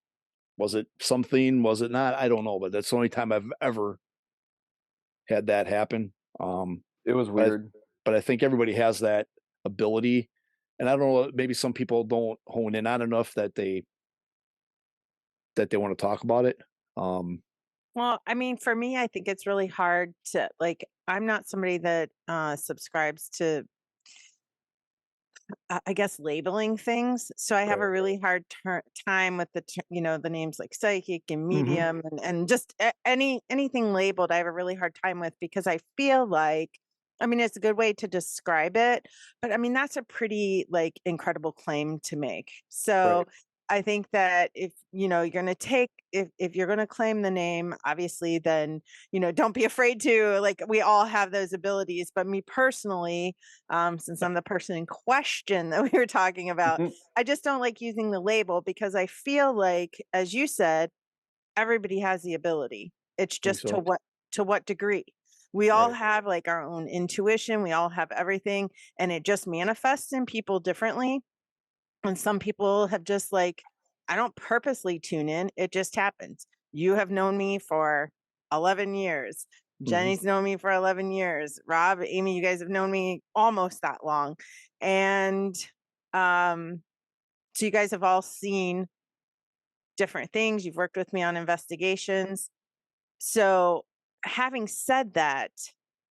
Was it something? Was it not? I don't know, but that's the only time I've ever had that happen. It was weird. But I think everybody has that ability. And I don't know, maybe some people don't hone in on enough that they want to talk about it. Well, I mean, for me, I think it's really hard to like, I'm not somebody that subscribes to, I guess, labeling things. So I have a Right. really hard time with the names like psychic and Mhm. medium and just anything labeled. I have a really hard time with because I feel like, I mean, it's a good way to describe it, but I mean, that's a pretty like incredible claim to make. So Right. I think that if you're going to if you're going to claim the name, obviously, then don't be afraid to, like, we all have those abilities. But me personally, since I'm the person in question that we were talking about, I just don't like using the label because I feel like, as you said, everybody has the ability. It's Think just so. to what degree. We all Right. have like our own intuition. We all have everything, and it just manifests in people differently. And some people have just like, I don't purposely tune in, it just happens. You have known me for 11 years. Mhm. Jenny's known me for 11 years. Rob, Amy, you guys have known me almost that long. And um, so you guys have all seen different things. You've worked with me on investigations. So, having said that,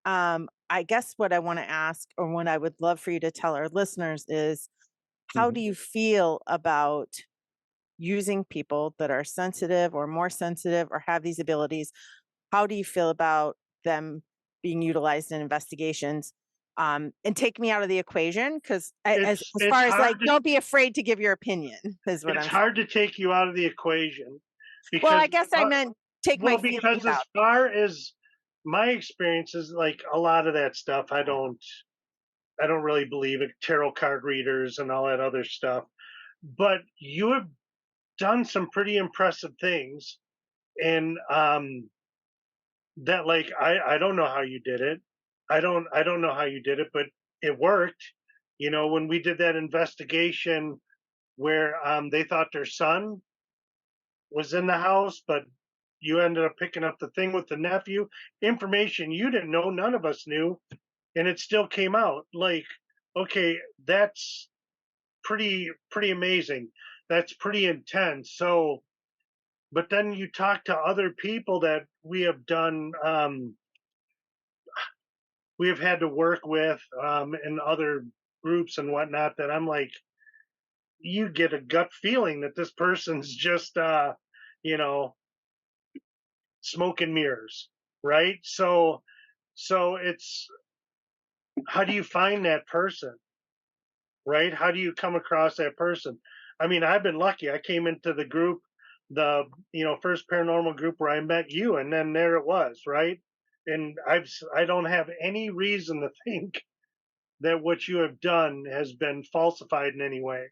I guess what I want to ask, or what I would love for you to tell our listeners is, how Mhm. do you feel about using people that are sensitive or more sensitive or have these abilities? How do you feel about them being utilized in investigations? And take me out of the equation, because as It's far as like, hard to don't be afraid to give your opinion, is what it's I'm saying. hard to take you out of the equation Well, I because guess I meant take my well, feelings because as out. far as my experiences, like a lot of that stuff, I don't really believe it. Tarot card readers and all that other stuff. But you have done some pretty impressive things, and that like I don't know how you did it. I don't know how you did it, but it worked. When we did that investigation where they thought their son was in the house, but you ended up picking up the thing with the nephew, information you didn't know, none of us knew, and it still came out. Like, okay, that's pretty amazing. That's pretty intense. So, but then you talk to other people that we have had to work with in other groups and whatnot, that I'm like, you get a gut feeling that this person's just you know smoke and mirrors, right? So it's, how do you find that person, right? How do you come across that person? I mean, I've been lucky. I came into the group, the first paranormal group, where I met you, and then there it was, right? And I don't have any reason to think that what you have done has been falsified in any way.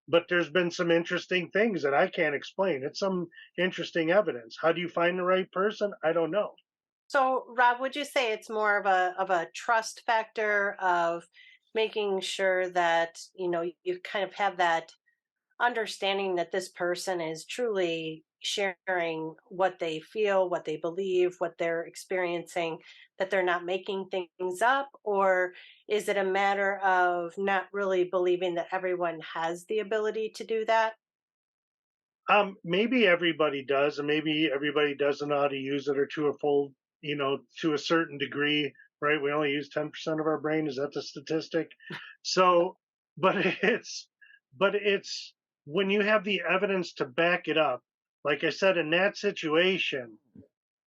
But there's been some interesting things that I can't explain. It's some interesting evidence. How do you find the right person? I don't know. So, Rob, would you say it's more of a trust factor of making sure that you kind of have that understanding that this person is truly sharing what they feel, what they believe, what they're experiencing, that they're not making things up? Or is it a matter of not really believing that everyone has the ability to do that? Maybe everybody does, and maybe everybody doesn't know how to use it, or to a full, to a certain degree right? We only use 10% of our brain. Is that the statistic? So, but it's when you have the evidence to back it up. Like I said, in that situation,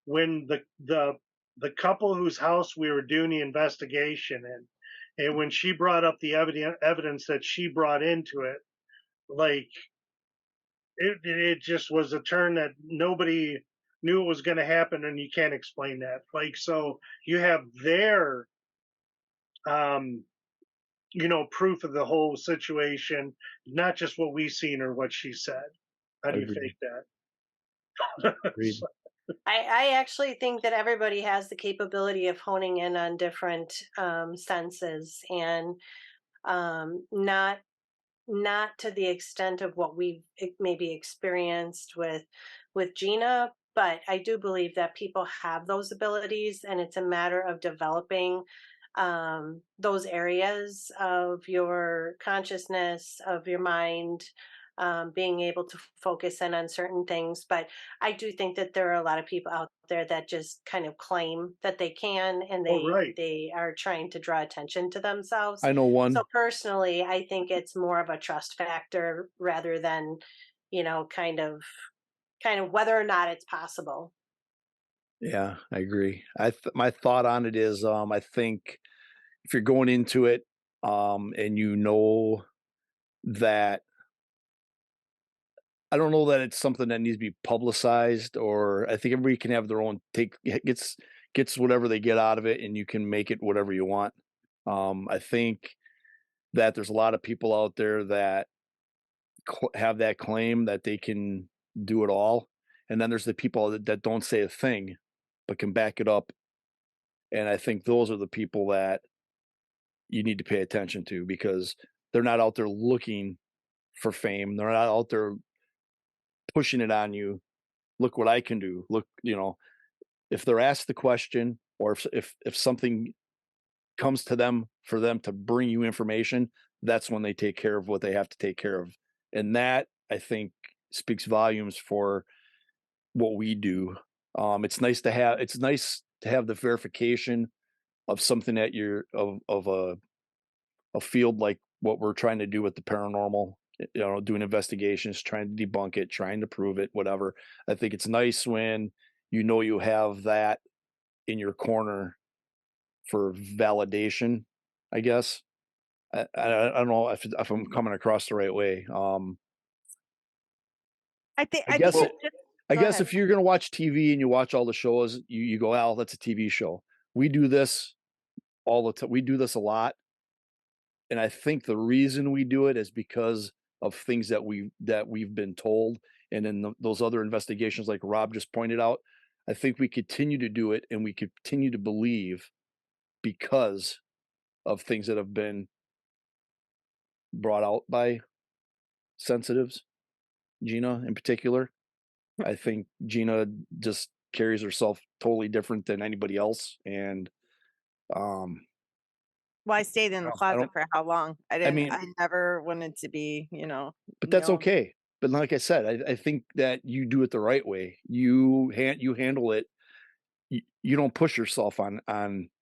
when the couple whose house we were doing the investigation in, and when she brought up the evidence that she brought into it, like it just was a turn that nobody knew it was going to happen, and you can't explain that. Like, so you have their um proof of the whole situation, not just what we seen or what she said. How do you Agreed. fake that? Agreed. I actually think that everybody has the capability of honing in on different senses, and not to the extent of what we've maybe experienced with Gina, but I do believe that people have those abilities, and it's a matter of developing those areas of your consciousness, of your mind, being able to focus in on certain things. But I do think that there are a lot of people out there that just kind of claim that they can, and Oh, right. they are trying to draw attention to themselves. I know one. So personally, I think it's more of a trust factor rather than, kind of whether or not it's possible. Yeah, I agree. My thought on it is, I think if you're going into it, and you know that I don't know that it's something that needs to be publicized, or I think everybody can have their own take, gets whatever they get out of it, and you can make it whatever you want. I think that there's a lot of people out there that have that claim that they can do it all, and then there's the people that don't say a thing but can back it up, and I think those are the people that you need to pay attention to, because they're not out there looking for fame. They're not out there pushing it on you. Look what I can do. Look, if they're asked the question, or if something comes to them for them to bring you information, that's when they take care of what they have to take care of. And that, I think, speaks volumes for what we do. It's nice to have the verification of something that you're of a field like what we're trying to do with the paranormal, doing investigations, trying to debunk it, trying to prove it, whatever. I think it's nice when you have that in your corner for validation, I guess. I don't know if I'm coming across the right way. I think I I guess think it, it's just I go guess ahead. if you're gonna watch TV and you watch all the shows, you go, "Oh, that's a TV show." We do this all the time. We do this a lot, and I think the reason we do it is because of things that we've been told, and in those other investigations, like Rob just pointed out, I think we continue to do it, and we continue to believe because of things that have been brought out by sensitives, Gina in particular. I think Gina just carries herself totally different than anybody else, and um, Well, I stayed in the I closet don't. for how long? I mean, I never wanted to be, but that's known. okay. But like I said, I think that you do it the right way. You handle it. You don't push yourself on.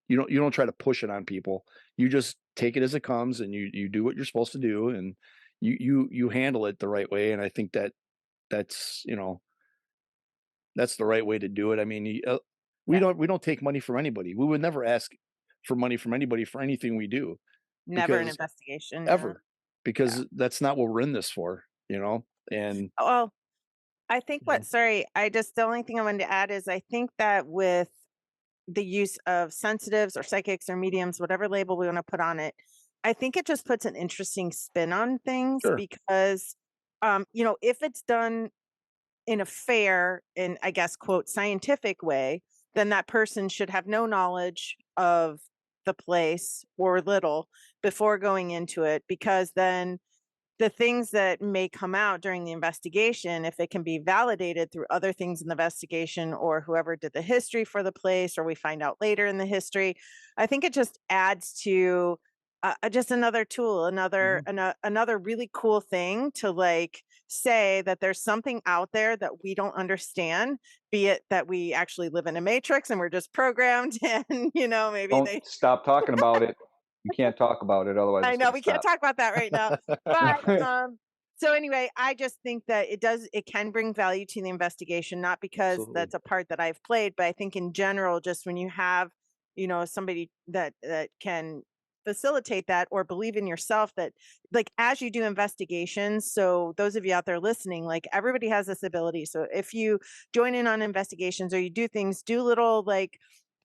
You don't try to push it on people. You just take it as it comes, and you do what you're supposed to do, and you handle it the right way. And I think that's that's the right way to do it. I mean, we Yeah, don't take money from anybody. We would never ask for money from anybody for anything we do, never an because investigation. Yeah. ever, because that's not what we're in this for, and Well, I think you know, the only thing I wanted to add is I think that with the use of sensitives or psychics or mediums, whatever label we want to put on it, I think it just puts an interesting spin on things sure. because, if it's done in a fair and I guess, quote, scientific way, then that person should have no knowledge of the place or little before going into it, because then the things that may come out during the investigation, if it can be validated through other things in the investigation or whoever did the history for the place, or we find out later in the history, I think it just adds to just another tool, another really cool thing to like say that there's something out there that we don't understand, be it that we actually live in a matrix and we're just programmed and maybe Don't they stop talking about it. You can't talk about it, otherwise I it's know gonna we can't stop. talk about that right now. But so anyway, I just think that it can bring value to the investigation, not because Absolutely. that's a part that I've played, but I think in general, just when you have, somebody that can facilitate that or believe in yourself, that like as you do investigations, so those of you out there listening, like everybody has this ability. So if you join in on investigations or you do things, do little like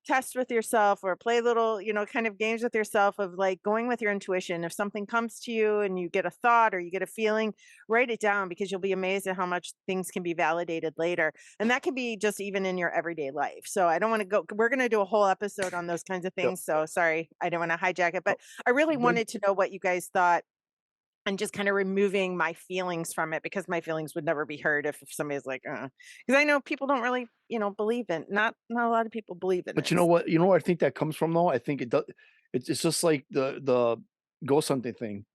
test with yourself or play little, kind of games with yourself of like going with your intuition. If something comes to you and you get a thought or you get a feeling, write it down, because you'll be amazed at how much things can be validated later. And that can be just even in your everyday life. So I don't want to go, we're going to do a whole episode on those kinds of Yep. things. So sorry, I don't want to hijack it, but I really Good. wanted to know what you guys thought, and just kind of removing my feelings from it, because my feelings would never be heard if somebody's like, because I know people don't really, believe in, not a lot of people believe in But it. you know what? You know where I think that comes from, though. I think it does. It's just like the ghost hunting thing.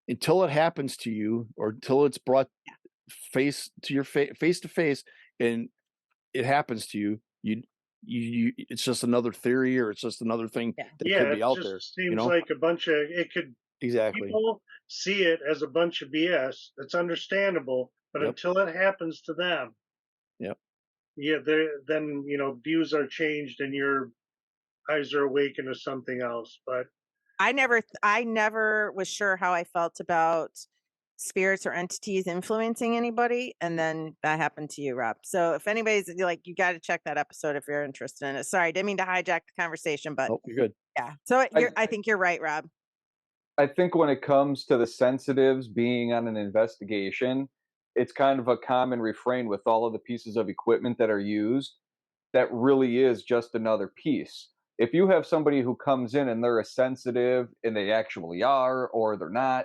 Until it happens to you, or until it's brought face to your face to face, and it happens to you, it's just another theory, or it's just another thing Yeah. that Yeah, could be it out there. just seems like a bunch of Exactly. people see it as a bunch of BS. It's understandable, but Yep. until it happens to them, Yep. yeah, then views are changed and your eyes are awakened to something else. But I never was sure how I felt about spirits or entities influencing anybody, and then that happened to you, Rob. So if anybody's like, you got to check that episode if you're interested in it. Sorry, didn't mean to hijack the conversation, but Oh, you're good. yeah. So I, I think you're right, Rob. I think when it comes to the sensitives being on an investigation, it's kind of a common refrain with all of the pieces of equipment that are used. That really is just another piece. If you have somebody who comes in and they're a sensitive, and they actually are, or they're not,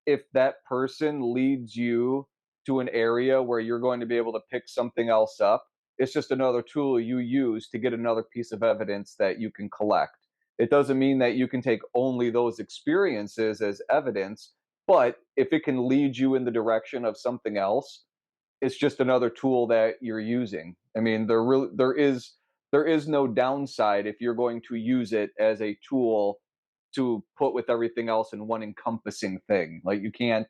if that person leads you to an area where you're going to be able to pick something else up, it's just another tool you use to get another piece of evidence that you can collect. It doesn't mean that you can take only those experiences as evidence, but if it can lead you in the direction of something else, it's just another tool that you're using. I mean, there is no downside if you're going to use it as a tool to put with everything else in one encompassing thing. Like you can't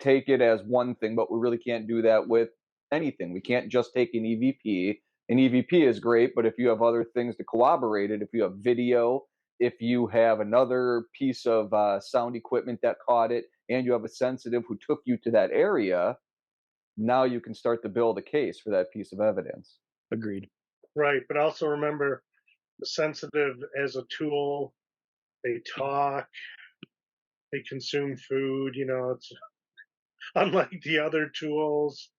take it as one thing, but we really can't do that with anything. We can't just take an EVP. An EVP is great, but if you have other things to corroborate it, if you have video, if you have another piece of sound equipment that caught it, and you have a sensitive who took you to that area, now you can start to build a case for that piece of evidence. Agreed. right, but also remember the sensitive as a tool. They talk, they consume food. It's unlike the other tools.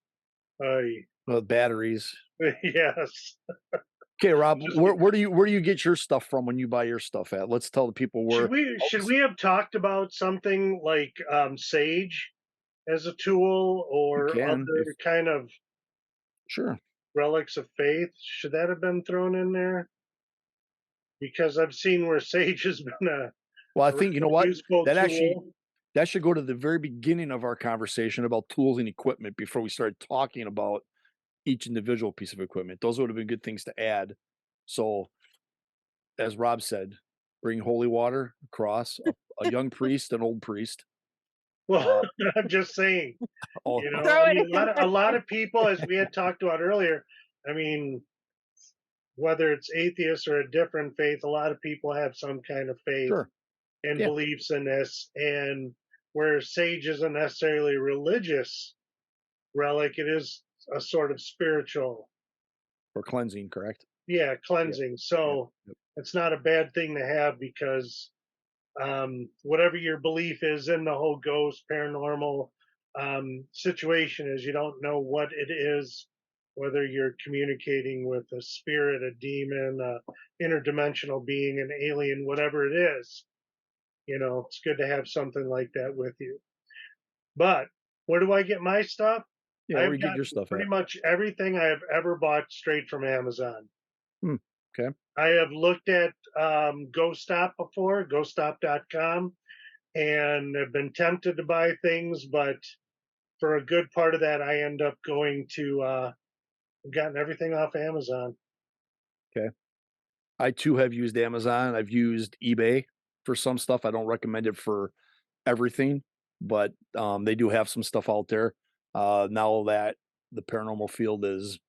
Batteries. Yes. Okay, Rob, Just where do you get your stuff from when you buy your stuff at? Let's tell the people where. should we have talked about something like sage as a tool, You or can, other kind of sure. relics of faith? Should that have been thrown in there? Because I've seen where sage has been Well, I a think you know really what, useful tool. that should go to the very beginning of our conversation about tools and equipment before we start talking about each individual piece of equipment. Those would have been good things to add. So, as Rob said, bring holy water across, a young priest, an old priest. Well, I'm just saying. Oh, Throw I it mean, in. a lot of people, as we had talked about earlier, I mean, whether it's atheists or a different faith, a lot of people have some kind of faith sure. and Yeah. beliefs in this. And where sage isn't necessarily religious relic, it is a sort of spiritual, For cleansing, correct? cleansing. So Yep. it's not a bad thing to have, because whatever your belief is in the whole ghost paranormal situation is, you don't know what it is, whether you're communicating with a spirit, a demon, a interdimensional being, an alien, whatever it is. It's good to have something like that with you. But where do I get my stuff? Yeah, where I've you get got your stuff pretty at? much everything I have ever bought straight from Amazon. Okay. I have looked at GoStop before, GoStop.com, and have been tempted to buy things, but for a good part of that, I end up going to gotten everything off Amazon. Okay. I too have used Amazon. I've used eBay for some stuff. I don't recommend it for everything, but they do have some stuff out there. Now that the paranormal field is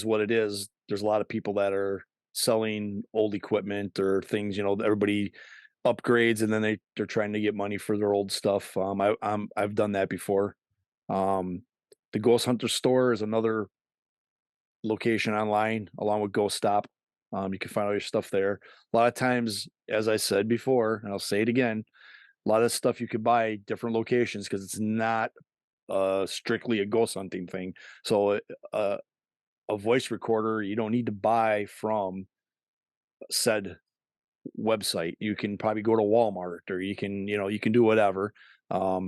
what it is, there's a lot of people that are selling old equipment or things. You know, everybody upgrades and then they're trying to get money for their old stuff. I've done that before. The Ghost Hunter store is another location online along with Ghost Stop. You can find all your stuff there. A lot of times, as I said before, and I'll say it again, a lot of stuff you could buy different locations because it's not strictly a ghost hunting thing. So a voice recorder you don't need to buy from said website. You can probably go to Walmart or you can do whatever. A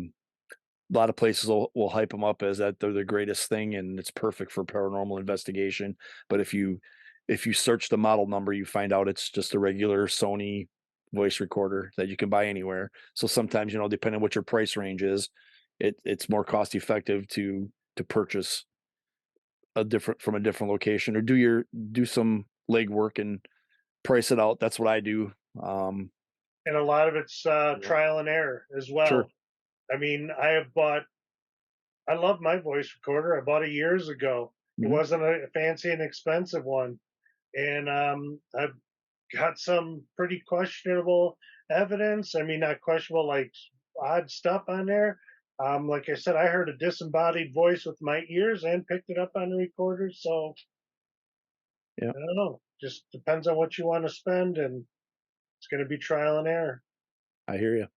lot of places will hype them up as that they're the greatest thing and it's perfect for paranormal investigation. But if you search the model number, you find out it's just a regular Sony voice recorder that you can buy anywhere. So sometimes, depending on what your price range is, it's more cost effective to purchase from a different location or do some legwork and price it out. That's what I do. And a lot of it's trial and error as well. Sure. I mean, I love my voice recorder. I bought it years ago. It Mhm. wasn't a fancy and expensive one. And I've got some pretty questionable evidence. I mean, not questionable, like odd stuff on there. Like I said, I heard a disembodied voice with my ears and picked it up on the recorder. So Yeah. I don't know. Just depends on what you want to spend, and it's going to be trial and error. I hear you.